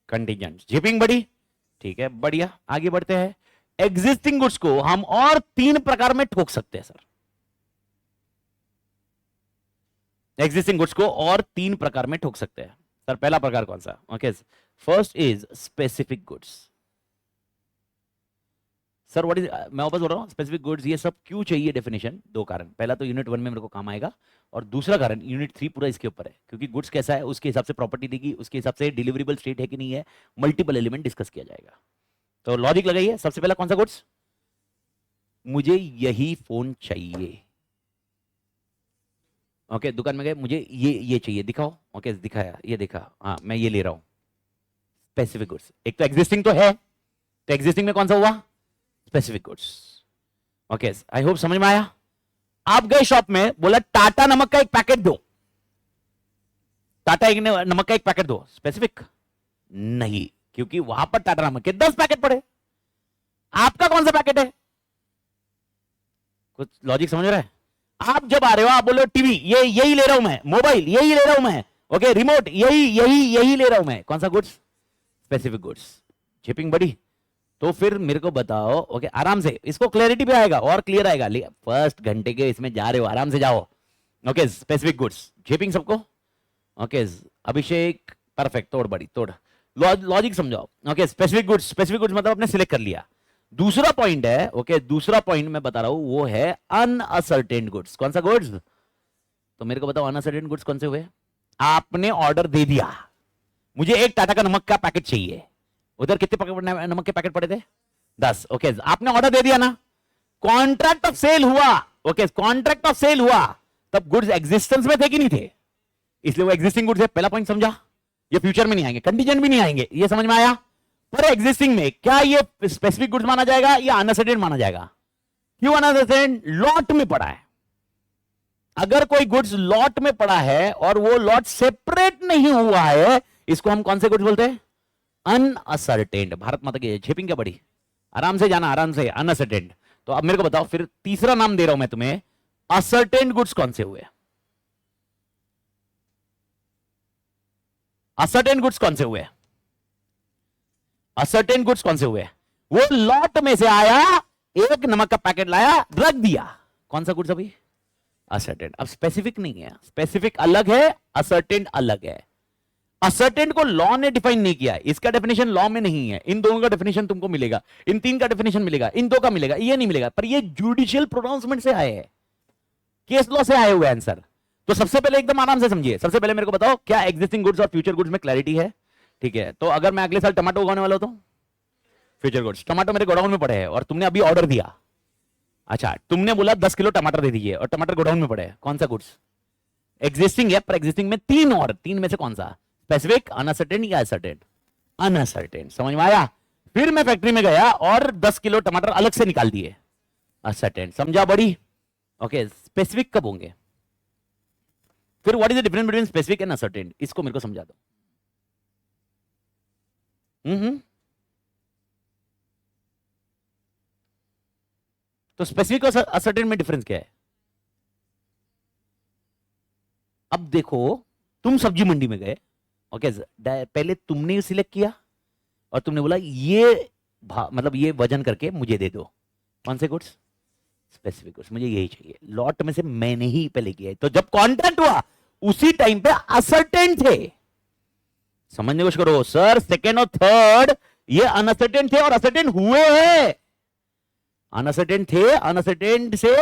कंटीजेंट, शिपिंग बड़ी। ठीक है, बढ़िया, आगे बढ़ते हैं। एग्जिस्टिंग गुड्स को हम और 3 प्रकार में ठोक सकते हैं सर। एग्जिस्टिंग गुड्स को और 3 प्रकार में ठोक सकते हैं सर। पहला प्रकार कौन सा? Okay, first is specific goods. Sir what is, मैं वापस बोल रहा हूं स्पेसिफिक गुड्स, ये सब क्यों चाहिए डेफिनेशन? 2 कारण। पहला तो यूनिट 1 में मेरे को काम आएगा, और दूसरा कारण यूनिट 3 पूरा इसके ऊपर है, क्योंकि गुड्स कैसा है उसके हिसाब से प्रॉपर्टी देगी, उसके हिसाब से डिलीवरेबल स्टेट है कि नहीं है, मल्टीपल एलिमेंट डिस्कस किया जाएगा। तो लॉजिक लगाइए। सबसे पहला कौन सा गुड्स? मुझे यही फोन चाहिए। ओके, दुकान में गए, मुझे ये चाहिए, दिखाओ। ओके, दिखाया, ये दिखा, हाँ मैं ये ले रहा हूं। Specific goods. एक तो एग्जिस्टिंग तो है, तो एग्जिस्टिंग में कौन सा हुआ? Specific goods. Okay, I hope समझ में आया। आप गए शॉप में, बोला टाटा नमक का एक पैकेट दो, टाटा नमक का एक पैकेट दो, स्पेसिफिक नहीं, क्योंकि वहां पर टाटा नमक के 10 पैकेट पड़े। आपका कौन सा पैकेट है? कुछ लॉजिक समझ रहा है? आप जब आ रहे हो, आप बोलो टीवी यही ले रहा हूं मैं, मोबाइल यही ले रहा हूं मैं, ओके, रिमोट यही ले रहा हूं मैं। कौन सा गुड्स? Specific goods. शिपिंग बड़ी। तो फिर मेरे को बताओ, ओके, आराम से, इसको क्लैरिटी पे आएगा और क्लियर आएगा। फर्स्ट घंटे के इसमें जा रहे हो, आराम से जाओ। ओके, स्पेसिफिक गुड्स, शिपिंग सबको। ओके, अभिषेक परफेक्ट, तोड़ बड़ी तोड़, लॉजिक समझाओ। ओके, स्पेसिफिक गुड्स मतलब आपने सिलेक्ट कर लिया। दूसरा पॉइंट है, ओके, दूसरा पॉइंट मैं बता रहा हूं, वो है अनअसर्टेन गुड्स। कौन सा गुड्स? तो मेरे को बताओ अनअसर्टेन गुड्स कौन से हुए? आपने ऑर्डर दे दिया, मुझे एक टाटा का नमक का पैकेट चाहिए। उधर कितने नमक के पैकेट पड़े थे? 10। ओके, आपने ऑर्डर दे दिया ना, कॉन्ट्रैक्ट ऑफ सेल हुआ। ओके, कॉन्ट्रैक्ट ऑफ सेल हुआ, तब गुड्स एग्जिस्टेंस में थे कि नहीं थे? इसलिए वो एग्जिस्टिंग गुड्स है। पहला पॉइंट समझा? ये फ्यूचर में नहीं आएंगे, कंटीजेंट भी नहीं आएंगे, ये समझ में आया? पर एग्जिस्टिंग में क्या ये स्पेसिफिक गुड्स माना जाएगा या अनअसर्टेन माना जाएगा? क्यों अनअसर्टेन? लॉट में पड़ा है। अगर कोई गुड्स लॉट में पड़ा है और वो लॉट सेपरेट नहीं हुआ है, इसको हम कौन से गुड्स बोलते हैं? अनअसर्टेन्ड। भारत माता की शिपिंग क्या बड़ी, आराम से जाना, आराम से, अनअसर्टेन्ड। तो अब मेरे को बताओ, फिर तीसरा नाम दे रहा हूं मैं तुम्हें, असर्टेन्ड गुड्स कौन से हुए? असर्टेन्ड गुड्स कौन से हुए? असर्टेन गुड्स कौन से हुए? वो लॉट में से आया, एक नमक का पैकेट लाया, रख दिया। कौन सा गुड्स अभी? असर्टेन। अब स्पेसिफिक नहीं है, स्पेसिफिक अलग है, असर्टेन अलग है। असर्टेन को लॉ ने डिफाइन नहीं किया, इसका डेफिनेशन लॉ में नहीं है। इन दोनों का डेफिनेशन तुमको मिलेगा, इन 3 का डेफिनेशन मिलेगा, इन 2 का मिलेगा, ये नहीं मिलेगा। पर ये जुडिशियल प्रोनाउंसमेंट से आए हैं, केस लॉ से आए हुए आंसर। तो सबसे पहले एकदम आराम से समझिए। सबसे पहले मेरे को बताओ, क्या एग्जिस्टिंग गुड्स और फ्यूचर गुड्स में क्लैरिटी है? ठीक है, तो अगर मैं अगले साल टमाटो उगाने वाला हूं तो फ्यूचर गुड्स। टमाटो मेरे गोडाउन में पड़े हैं और तुमने अभी ऑर्डर दिया। अच्छा, तुमने बोला 10 किलो टमाटर दे दीजिए और टमाटर गोडाउन में पड़े हैं, कौन सा गुड्स? एग्जिस्टिंग है, पर एग्जिस्टिंग में 3 और 3 में से कौन सा? स्पेसिफिक, अनअसर्टेन या असर्टेन? अनअसर्टेन। समझ में आया? फिर मैं फैक्ट्री में गया और 10 किलो टमाटर अलग से निकाल दिए, असर्टेन। समझा बड़ी? ओके, स्पेसिफिक कब होंगे? फिर what is the difference between specific and ascertain, इसको मेरे को समझा दो। तो स्पेसिफिक और असर्टेन में डिफरेंस क्या है? अब देखो, तुम सब्जी मंडी में गए, ओके, पहले तुमने सिलेक्ट किया और तुमने बोला ये मतलब ये वजन करके मुझे दे दो। कौन से गुड्स? स्पेसिफिक गुड्स, मुझे यही चाहिए। लॉट में से मैंने ही पहले किया है, तो जब कॉन्ट्रैक्ट हुआ उसी टाइम पे असर्टेन थे। समझने की कोशिश करो सर, सेकेंड और थर्ड ये अनअसर्टेन थे और असर्टेन हुए हैं। अनअसर्टेन थे, अनअसर्टेन से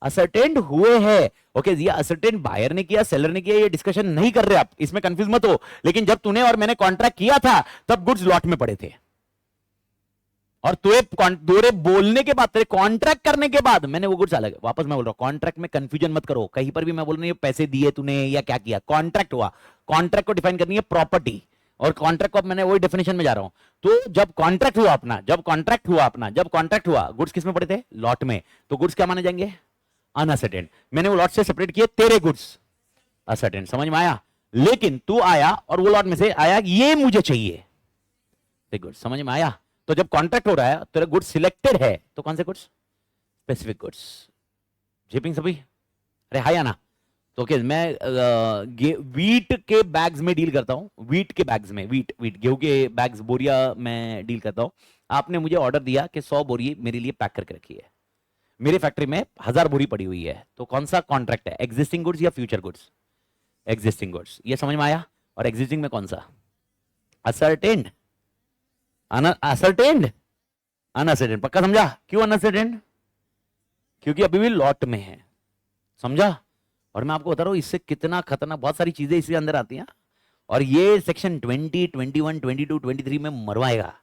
असर्टेन हुए हैं। ओके, ये असर्टेन बायर ने किया, सेलर ने किया, ये डिस्कशन नहीं कर रहे आप, इसमें कंफ्यूज मत हो। लेकिन जब तूने और मैंने कॉन्ट्रैक्ट किया था तब गुड्स लॉट में पड़े थे। और तुरे बोलने के बाद, तेरे कॉन्ट्रैक्ट करने के बाद मैंने वो गुड्स अलग, वापस मैं बोल रहा हूं कॉन्ट्रैक्ट में कंफ्यूजन मत करो कहीं पर भी। मैं बोल रहा हूं पैसे दिए तूने या क्या किया, कॉन्ट्रैक्ट हुआ। कॉन्ट्रैक्ट को डिफाइन करनी है प्रॉपर्टी, और कॉन्ट्रैक्ट को अब मैंने वही डेफिनेशन में जा रहा हूं। तो जब कॉन्ट्रैक्ट हुआ अपना, जब कॉन्ट्रैक्ट हुआ, गुड्स किस में पड़े थे, लॉट में, तो गुड्स क्या माने जाएंगे, अनअसर्टेन। मैंने वो लॉट से सेपरेट किए तेरे गुड्स असर्टेन, समझ में आया। लेकिन तू आया और वो लॉट में से आया ये मुझे चाहिए गुड्स, समझ में आया। तो जब कॉन्ट्रैक्ट हो रहा है, तेरा गुड्स सिलेक्टेड है, तो कौन से गुड्स, स्पेसिफिक गुड्स। जिपिंग सभी, अरे हाय आना। तो क्या मैं वीट के बैग्स में डील करता हूं, वीट के बैग्स में, वीट गेहूं के बैग्स, बोरिया में डील करता हूं। आपने मुझे ऑर्डर दिया कि 100 बोरी मेरे लिए पैक करके रखी है, मेरी फैक्ट्री में 1000 बोरी पड़ी हुई है, तो कौन सा कॉन्ट्रैक्ट है, एग्जिस्टिंग गुड्स या फ्यूचर गुड्स, एग्जिस्टिंग गुड्स। ये समझ में आया। और एग्जिस्टिंग में कौन सा, असर्टेन्ड, असर्टेन्ड, अनअसर्टेन्ड। पक्का समझा, क्यों अनअसर्टेन्ड, क्योंकि अभी भी लॉट में है, समझा। और मैं आपको बता रहा हूं इससे कितना खतरनाक, बहुत सारी चीजें इसके अंदर आती हैं, और ये सेक्शन 20, 21, 22, 23 में मरवाएगा।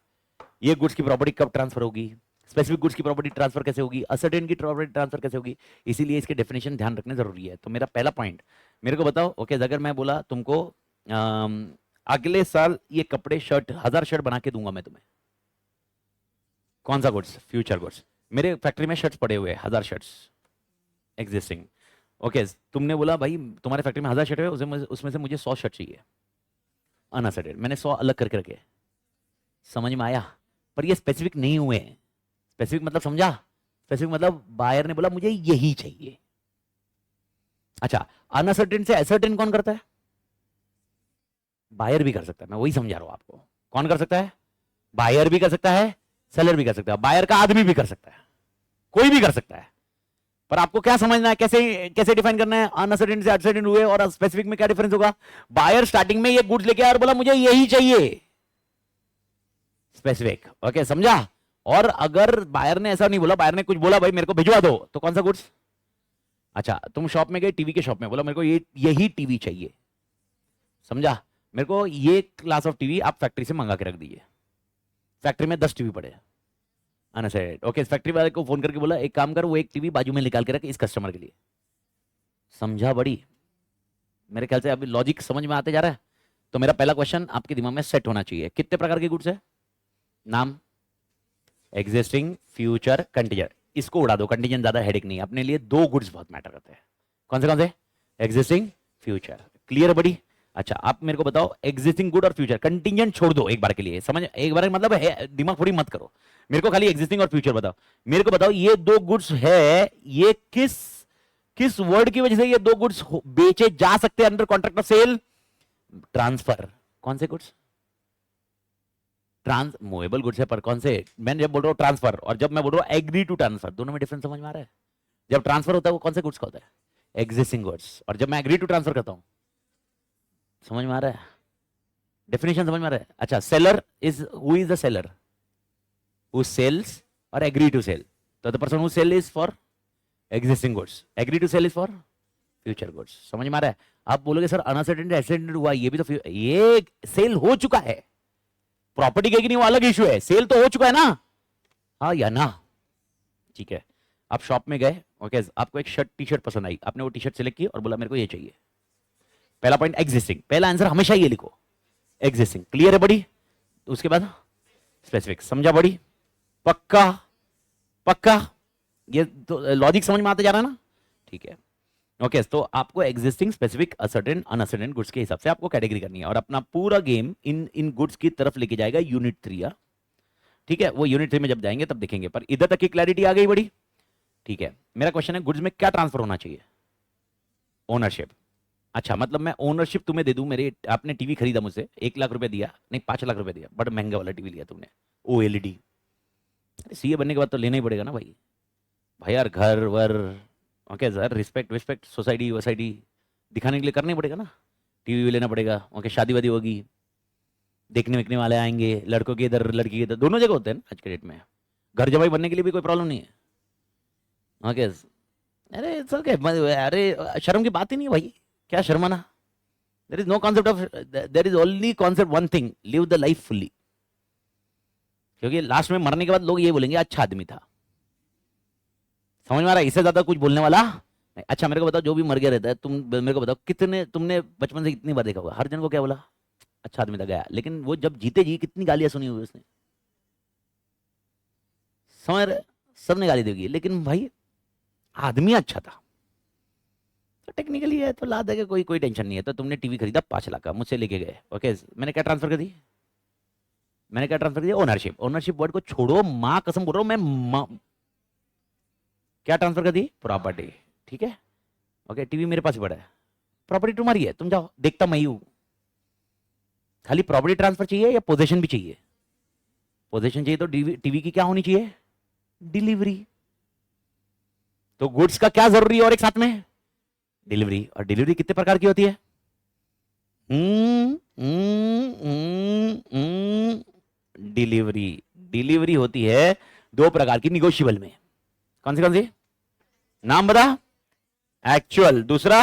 ये गुड्स की प्रॉपर्टी कब ट्रांसफर होगी, स्पेसिफिक गुड्स की प्रॉपर्टी ट्रांसफर कैसे होगी, असर्टेन की प्रॉपर्टी ट्रांसफर कैसे होगी, इसीलिए इसके डेफिनेशन ध्यान रखने जरूरी है। तो मेरा पहला पॉइंट, मेरे को बताओ, ओके, अगर मैं बोला तुमको अगले साल ये कपड़े शर्ट 1000 शर्ट बना के दूंगा मैं तुम्हें, कौन सा गुड्स, फ्यूचर गुड्स। मेरे फैक्ट्री में शर्ट्स पड़े हुए हैं 1000 शर्ट्स एग्जिस्टिंग, ओके। तुमने बोला भाई तुम्हारे फैक्ट्री में 1000 शर्ट है, उसमें से मुझे 100 शर्ट चाहिए, अनअसर्टेन। मैंने 100 अलग करके रखे, समझ में आया। पर ये स्पेसिफिक नहीं हुए, स्पेसिफिक मतलब समझा, स्पेसिफिक मतलब बायर ने बोला मुझे यही चाहिए। अच्छा, अनअसर्टेन से असर्टेन कौन करता है, बायर भी कर सकता है, मैं वही समझा रहा हूं आपको। कौन कर सकता है, बायर भी कर सकता है, सेलर भी कर सकता है, बायर का आदमी भी कर सकता है, कोई भी कर सकता है। पर आपको क्या समझना है, कैसे कैसे डिफाइन करना है, अनअसर्टेन से असर्टेन हुए और स्पेसिफिक में क्या डिफरेंस होगा। बायर स्टार्टिंग में ये गुड्स लेके आया और बोला मुझे यही चाहिए, स्पेसिफिक, ओके, समझा। और अगर बायर ने ऐसा नहीं बोला, बायर ने कुछ बोला भाई मेरे को भिजवा दो, तो कौन सा गुड्स। अच्छा, तुम शॉप में गए, टीवी के शॉप में, बोला मेरे को यही टीवी चाहिए, समझा, मेरे को ये क्लास ऑफ टीवी आप फैक्ट्री से मंगा के रख दीजिए। फैक्ट्री में 10 टीवी पड़े, अनअसर्टेन, ओके। फैक्ट्री वाले को फोन करके बोला एक काम कर, वो एक टीवी बाजू में निकाल के रख इस कस्टमर के लिए, समझा बड़ी। मेरे ख्याल से अभी लॉजिक समझ में आते जा रहा है। तो मेरा पहला क्वेश्चन आपके दिमाग में सेट होना चाहिए, कितने प्रकार के गुड्स है, नाम, एग्जिस्टिंग, फ्यूचर, कंटीजेंट। इसको उड़ा दो, कंटीजेंट ज्यादा हेडेक नहीं है अपने लिए। 2 गुड्स बहुत मैटर करते हैं, कौन से, एग्जिस्टिंग, फ्यूचर, क्लियर बड़ी। अच्छा, आप मेरे को बताओ एग्जिस्टिंग गुड और फ्यूचर, कंटीजेंट छोड़ दो एक बार के लिए, समझ, एक बार मतलब है, दिमाग थोड़ी मत करो, मेरे को खाली एग्जिस्टिंग और फ्यूचर बताओ। मेरे को बताओ ये 2 गुड्स है, ये किस वर्ड की वजह से ये 2 गुड्स बेचे जा सकते हैं under contract of sale, transfer. कौन से गुड्स, मूवेबल गुड्स है, पर कौन से, मैं जब बोल रहा हूं ट्रांसफर और जब मैं बोल रहा हूं एग्री टू ट्रांसफर, दोनों में डिफरेंस समझ में आ रहा है। जब ट्रांसफर होता है वो कौन से गुड्स का होता है, एग्जिस्टिंग गुड्स, और जब मैं एग्री टू ट्रांसफर करता हूं, समझ में आ रहा है, डेफिनेशन समझ में आ रहा है। अच्छा, seller is, who is the seller, who sales और एग्री टू सेल, तो the person who sell is for existing goods, agree to sell is for future goods, समझ में आ रहा है। आप बोलोगे सर अनअसर्टेन एक्सीडेंट हुआ, ये भी तो ये सेल हो चुका है, प्रॉपर्टी के नहीं वो अलग इशू है, सेल तो हो चुका है ना, हाँ या ना, ठीक है। आप शॉप में गए, ओके, आपको एक शर्ट टी शर्ट पसंद आई, आपने वो टी शर्ट सिलेक्ट की और बोला मेरे को ये चाहिए। पहला पॉइंट एग्जिस्टिंग, पहला आंसर हमेशा ये लिखो, एग्जिस्टिंग, क्लियर है बड़ी। उसके बाद स्पेसिफिक, समझा बड़ी, पक्का पक्का, ये तो लॉजिक समझ में आते जा रहा है ना, ठीक है, ओके। तो आपको existing, specific, ascertain, uncertain goods के हिसाब से आपको कैटेगरी करनी है, और अपना पूरा गेम इन गुड्स की तरफ लेके जाएगा यूनिट 3, ठीक है। वो यूनिट 3 में जब जाएंगे तब देखेंगे, पर इधर तक की क्लैरिटी आ गई बड़ी, ठीक है। मेरा क्वेश्चन है गुड्स में क्या ट्रांसफर होना चाहिए, ओनरशिप। अच्छा, मतलब मैं ओनरशिप तुम्हें दे दूं, मेरे आपने टीवी खरीदा मुझसे, 1 लाख रुपए दिया, नहीं 5 लाख रुपए दिया, बड़ा महंगा वाला टीवी लिया तुमने, OLED। सीए बनने के बाद तो लेना ही पड़ेगा ना भाई, भाई यार घर वर, ओके सर, रिस्पेक्ट विस्पेक्ट, सोसाइटी वोसाइटी दिखाने के लिए करना ही पड़ेगा ना, टीवी भी लेना पड़ेगा, ओके, शादी वादी होगी, देखने वेखने वाले आएंगे, लड़कों के इधर लड़की के इधर, दोनों जगह होते हैं ना आज के डेट में। घर जमाई बनने के लिए भी कोई प्रॉब्लम नहीं है, ओके। अरे सर क्या, अरे शर्म की बात ही नहीं है भाई, क्या शर्माना, there is no concept of, there is only concept one thing, live the life fully, क्योंकि लास्ट में मरने के बाद लोग ये बोलेंगे अच्छा आदमी था। समझ में आ रहा है? इससे ज्यादा कुछ बोलने वाला नहीं। अच्छा मेरे को बताओ, जो भी मर गया रहता है, तुम मेरे को बताओ कितने तुमने बचपन से कितनी बार देखा होगा, हर जन को क्या बोला, अच्छा आदमी था, गया। लेकिन वो जब जीते जी कितनी गालियां सुनी हुई उसने, समझ रहे? सबने गाली देगी, लेकिन भाई आदमी अच्छा था। तो टेक्निकली है तो ला देगा, कोई कोई टेंशन नहीं है। तो तुमने टीवी खरीदा 5 लाख का, मुझसे लेके गए, ओके, मैंने क्या ट्रांसफर कर दी, मैंने क्या ट्रांसफर किया, ओनरशिप। ओनरशिप वर्ड को छोड़ो, मां कसम बोल रहा हूं मैं, क्या ट्रांसफर कर दी, प्रॉपर्टी। ठीक है, ओके, टीवी मेरे पास ही पड़ा है, प्रॉपर्टी तुम्हारी है, तुम जाओ, देखता मैं ही हूं। खाली प्रॉपर्टी ट्रांसफर चाहिए या पोजीशन भी चाहिए? पोजीशन चाहिए तो टीवी की क्या होनी चाहिए, डिलीवरी। तो गुड्स का क्या जरूरी है और एक साथ में डिलीवरी। और डिलीवरी कितने प्रकार की होती है? डिलीवरी डिलीवरी होती है 2 प्रकार की, निगोशिएबल में। कौन सी नाम बता? एक्चुअल, दूसरा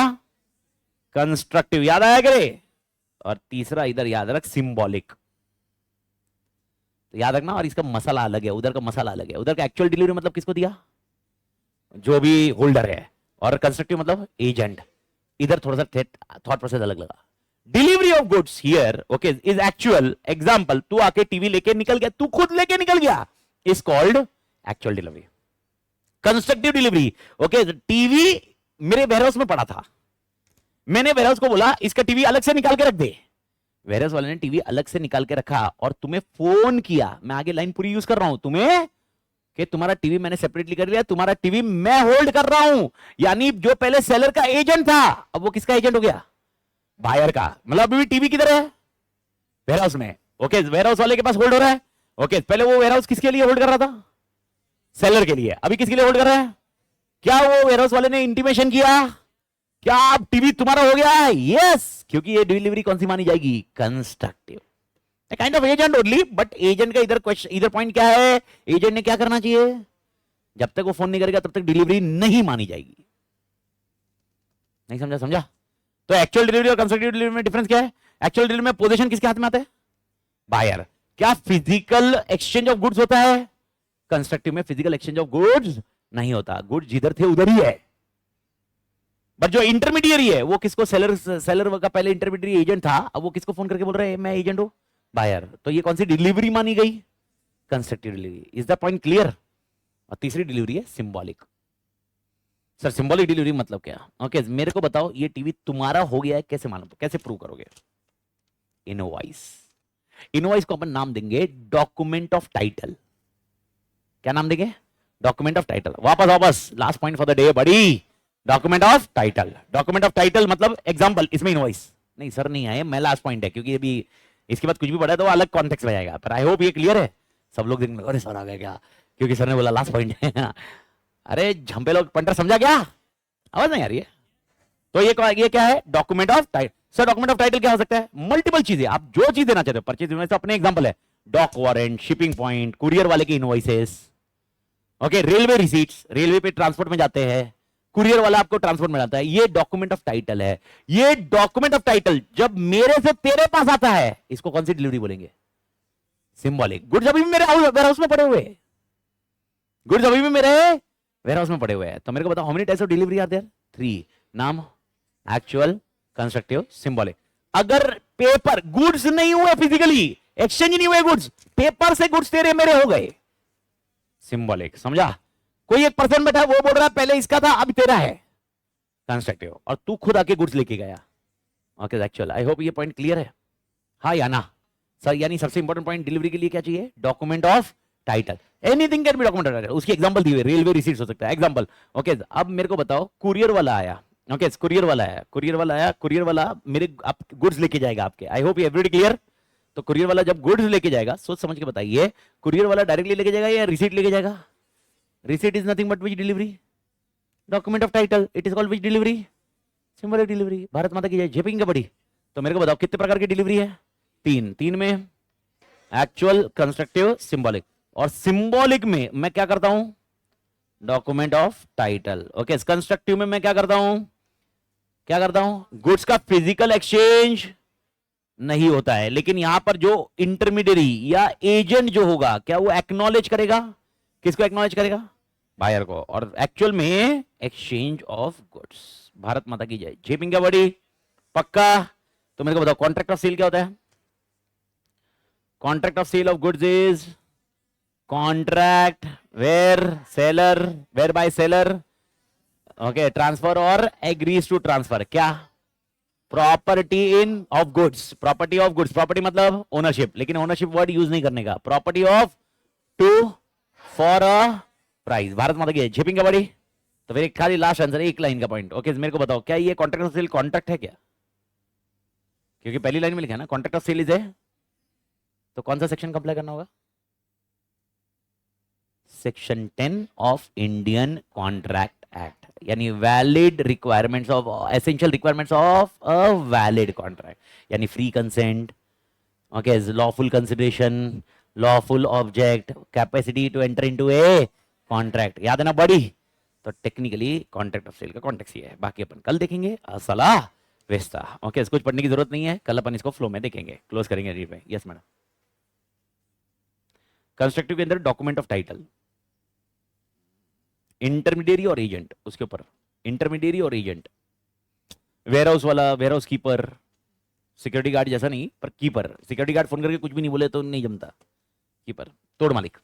कंस्ट्रक्टिव, याद आया करे, और तीसरा इधर याद रख, सिंबॉलिक। तो याद रखना, और इसका मसाला अलग है, उधर का मसाला अलग है। उधर का एक्चुअल डिलीवरी मतलब किसको दिया, जो भी होल्डर है, और कंस्ट्रक्टिव मतलब एजेंट। इधर थोड़ा सा थॉट प्रोसेस अलग लगा। Delivery of goods here, okay, is actual. Example, तू आके टीवी लेके निकल गया, तू खुद लेके निकल गया, is called actual delivery. Constructive delivery, okay, TV मेरे वेयरहाउस में पड़ा था, मैंने वेयरहाउस को बोला इसका टीवी अलग से निकाल के रख दे, वेयरहाउस वाले ने टीवी अलग से निकाल के रखा, और तुम्हें फोन किया, मैं आगे लाइन पूरी यूज कर रहा हूं, तुम्हें कि तुम्हारा टीवी मैंने सेपरेटली कर लिया, तुम्हारा टीवी मैं होल्ड कर रहा हूं। यानी जो पहले सेलर का एजेंट था, अब वो किसका एजेंट हो गया, बायर का। मतलब अभी भी टीवी किधर है, वेयरहाउस में, ओके, वेयरहाउस वाले के पास होल्ड हो रहा है, ओके। पहले वो वेयरहाउस किसके लिए होल्ड कर रहा था, सेलर के लिए, अभी किसके लिए होल्ड कर रहा है? क्या वो वेयरहाउस वाले ने इंटीमेशन किया, क्या अब टीवी तुम्हारा हो गया है? यस, क्योंकि ये डिलीवरी कौन सी मानी जाएगी, constructive, kind of agent only. But agent का इधर क्वेश्चन, इधर पॉइंट क्या है, एजेंट ने क्या करना चाहिए, जब तक वो फोन नहीं करेगा तब तक डिलीवरी नहीं मानी जाएगी। नहीं समझा? समझा? तो एक्चुअल डिलीवरी और कंस्ट्रक्टिव डिलीवरी में डिफरेंस क्या है? एक्चुअल डिलीवरी में पोजीशन किसके हाथ में आता है, बायर। क्या फिजिकल एक्सचेंज ऑफ गुड्स होता है? कंस्ट्रक्टिव में फिजिकल एक्सचेंज ऑफ गुड्स नहीं होता, गुड्स जिधर थे उधर ही है। बट जो इंटरमीडियरी है वो किसको, सेलर का पहले इंटरमीडियरी एजेंट था, अब वो किसको फोन करके बोल रहे हैं मैं एजेंट हूं, बायर। तो ये कौन सी डिलीवरी मानी गई, constructive delivery. Is the point clear? और तीसरी डिलीवरी है सिंबॉलिक। सर सिंबॉलिक डिलीवरी मतलब क्या? ओके, मेरे को बताओ ये टीवी तुम्हारा हो गया है, कैसे मालूम, कैसे प्रूव करोगे? इनवॉइस। इनवॉइस को अपन नाम देंगे डॉक्यूमेंट ऑफ टाइटल। क्या नाम देंगे, डॉक्यूमेंट ऑफ टाइटल। वापस last point for the day बड़ी, document of title. Document of title मतलब एग्जांपल, इसमें इनवॉइस नहीं सर नहीं है, मैं लास्ट पॉइंट है, क्योंकि अभी इसके बाद कुछ भी पढ़ा है तो अलग कॉन्टेक्स्ट में जाएगा। पर आई होप ये क्लियर है। सब लोग दिन में अरे सर आ गया क्या, क्योंकि सर ने बोला लास्ट पॉइंट है। अरे झंपे लोग, पंटर समझा क्या, आवाज नहीं आ रही है? तो ये क्या है, document of title. Sir document of title क्या हो सकता है, मल्टीपल चीजें, आप जो चीज देना चाहते हो, परचेज इनवॉइस अपने एग्जांपल है, dock warrant, shipping point, courier वाले की invoices, okay, railway receipts, railway पे ट्रांसपोर्ट में जाते हैं, कुरियर वाला आपको ट्रांसपोर्ट में जाता है, ये डॉक्यूमेंट ऑफ टाइटल है। ये डॉक्यूमेंट ऑफ टाइटल जब मेरे से तेरे पास आता है, इसको कौन सी डिलीवरी बोलेंगे, सिंबॉलिक। गुड्स अभी भी मेरे वेयरहाउस में पड़े हुए, गुड्स अभी भी मेरे वेयरहाउस में पड़े हुए हैं। तो मेरे को बताओ how many types of delivery are there, 3। नाम, एक्चुअल, कंस्ट्रक्टिव, सिंबॉलिक। अगर पेपर गुड्स नहीं हुए, फिजिकली एक्सचेंज नहीं हुए गुड्स, पेपर से गुड्स तेरे मेरे हो गए, सिंबॉलिक। समझा? कोई एक पर्सन बैठा है, वो बोल रहा है पहले इसका था अब तेरा है, कंस्ट्रक्टिव। और तू खुद आके गुड्स लेके गया, ओके, एक्चुअल। आई होप ये पॉइंट क्लियर है, हाँ या ना? सर यानी सबसे इंपॉर्टेंट पॉइंट डिलीवरी के लिए क्या चाहिए, document of title. Anything can be document of title. उसकी एग्जांपल दी हुई, रेलवे रिसीट्स हो सकता है, एग्जांपल, ओके। अब मेरे को बताओ कुरियर वाला आया, ओके, कुरियर वाला आया, कुरियर वाला आया, कुरियर वाला मेरे आप गुड्स लेके जाएगा आपके। आई होप एवरीबॉडी क्लियर? तो कुरियर वाला जब गुड्स लेके जाएगा, सोच समझ के बताइए, कुरियर वाला डायरेक्टली लेके जाएगा या रिसीट लेके जाएगा? Receipt is nothing but which delivery, document of title, it is called which delivery, symbolic delivery. Bharat माता की जय, झेपेंगे बड़ी। तो मेरे को बताओ कितने प्रकार की डिलीवरी है, 3 में एक्चुअल, कंस्ट्रक्टिव, सिंबॉलिक। और सिंबॉलिक में मैं क्या करता हूं, document of title, okay. Constructive में मैं क्या करता हूं, गुड्स का फिजिकल एक्सचेंज नहीं होता है, लेकिन यहां पर जो इंटरमीडियरी या एजेंट जो होगा, क्या वो एक्नॉलेज करेगा? किसको एक्नॉलेज करेगा? बायर को। और एक्चुअल में एक्सचेंज ऑफ गुड्स। भारत माता की जय। जेपिंग क्या बड़ी पक्का? तो मेरे को बताओ कॉन्ट्रैक्ट ऑफ सेल क्या होता है? Contract of sale of goods is contract where by seller okay transfer और एग्रीज टू ट्रांसफर क्या? Property in of goods. Property of goods, property मतलब ओनरशिप, लेकिन ओनरशिप वर्ड यूज नहीं करने का। Property of to for a price. Bharat माता की shipping का बड़ी। तो फिर एक खाली लास्ट आंसर, एक लाइन का पॉइंट। ओके मेरे को बताओ क्या ये कॉन्ट्रैक्ट ऑफ सेल कॉन्ट्रैक्ट है क्या? क्योंकि पहली लाइन में लिखा है ना कॉन्ट्रैक्ट ऑफ सेल इज है, तो कौन सा सेक्शन अप्लाई करना होगा? Section 10 of Indian contract act, यानी valid requirements of essential requirements of a valid contract, यानी free consent, okay lawful consideration, lawful object, capacity to enter into a contract. याद है ना बड़ी? तो टेक्निकली कॉन्ट्रैक्ट ऑफ सेल का context ये है। बाकी अपन कल देखेंगे। असला वेस्ता। ओके कुछ पढ़ने की जरूरत नहीं है, कल अपन इसको फ्लो में देखेंगे। क्लोज करेंगे रीड में। Yes madam. कंस्ट्रक्टिव के अंदर डॉक्यूमेंट ऑफ टाइटल, इंटरमीडियरी और एजेंट, उसके ऊपर इंटरमीडियरी और एजेंट, वेयर हाउस वाला, warehouse keeper, security guard जैसा नहीं पर कीपर। सिक्योरिटी गार्ड फोन करके कुछ भी नहीं बोले तो नहीं जमता। कीपर, तोड़ मालिक।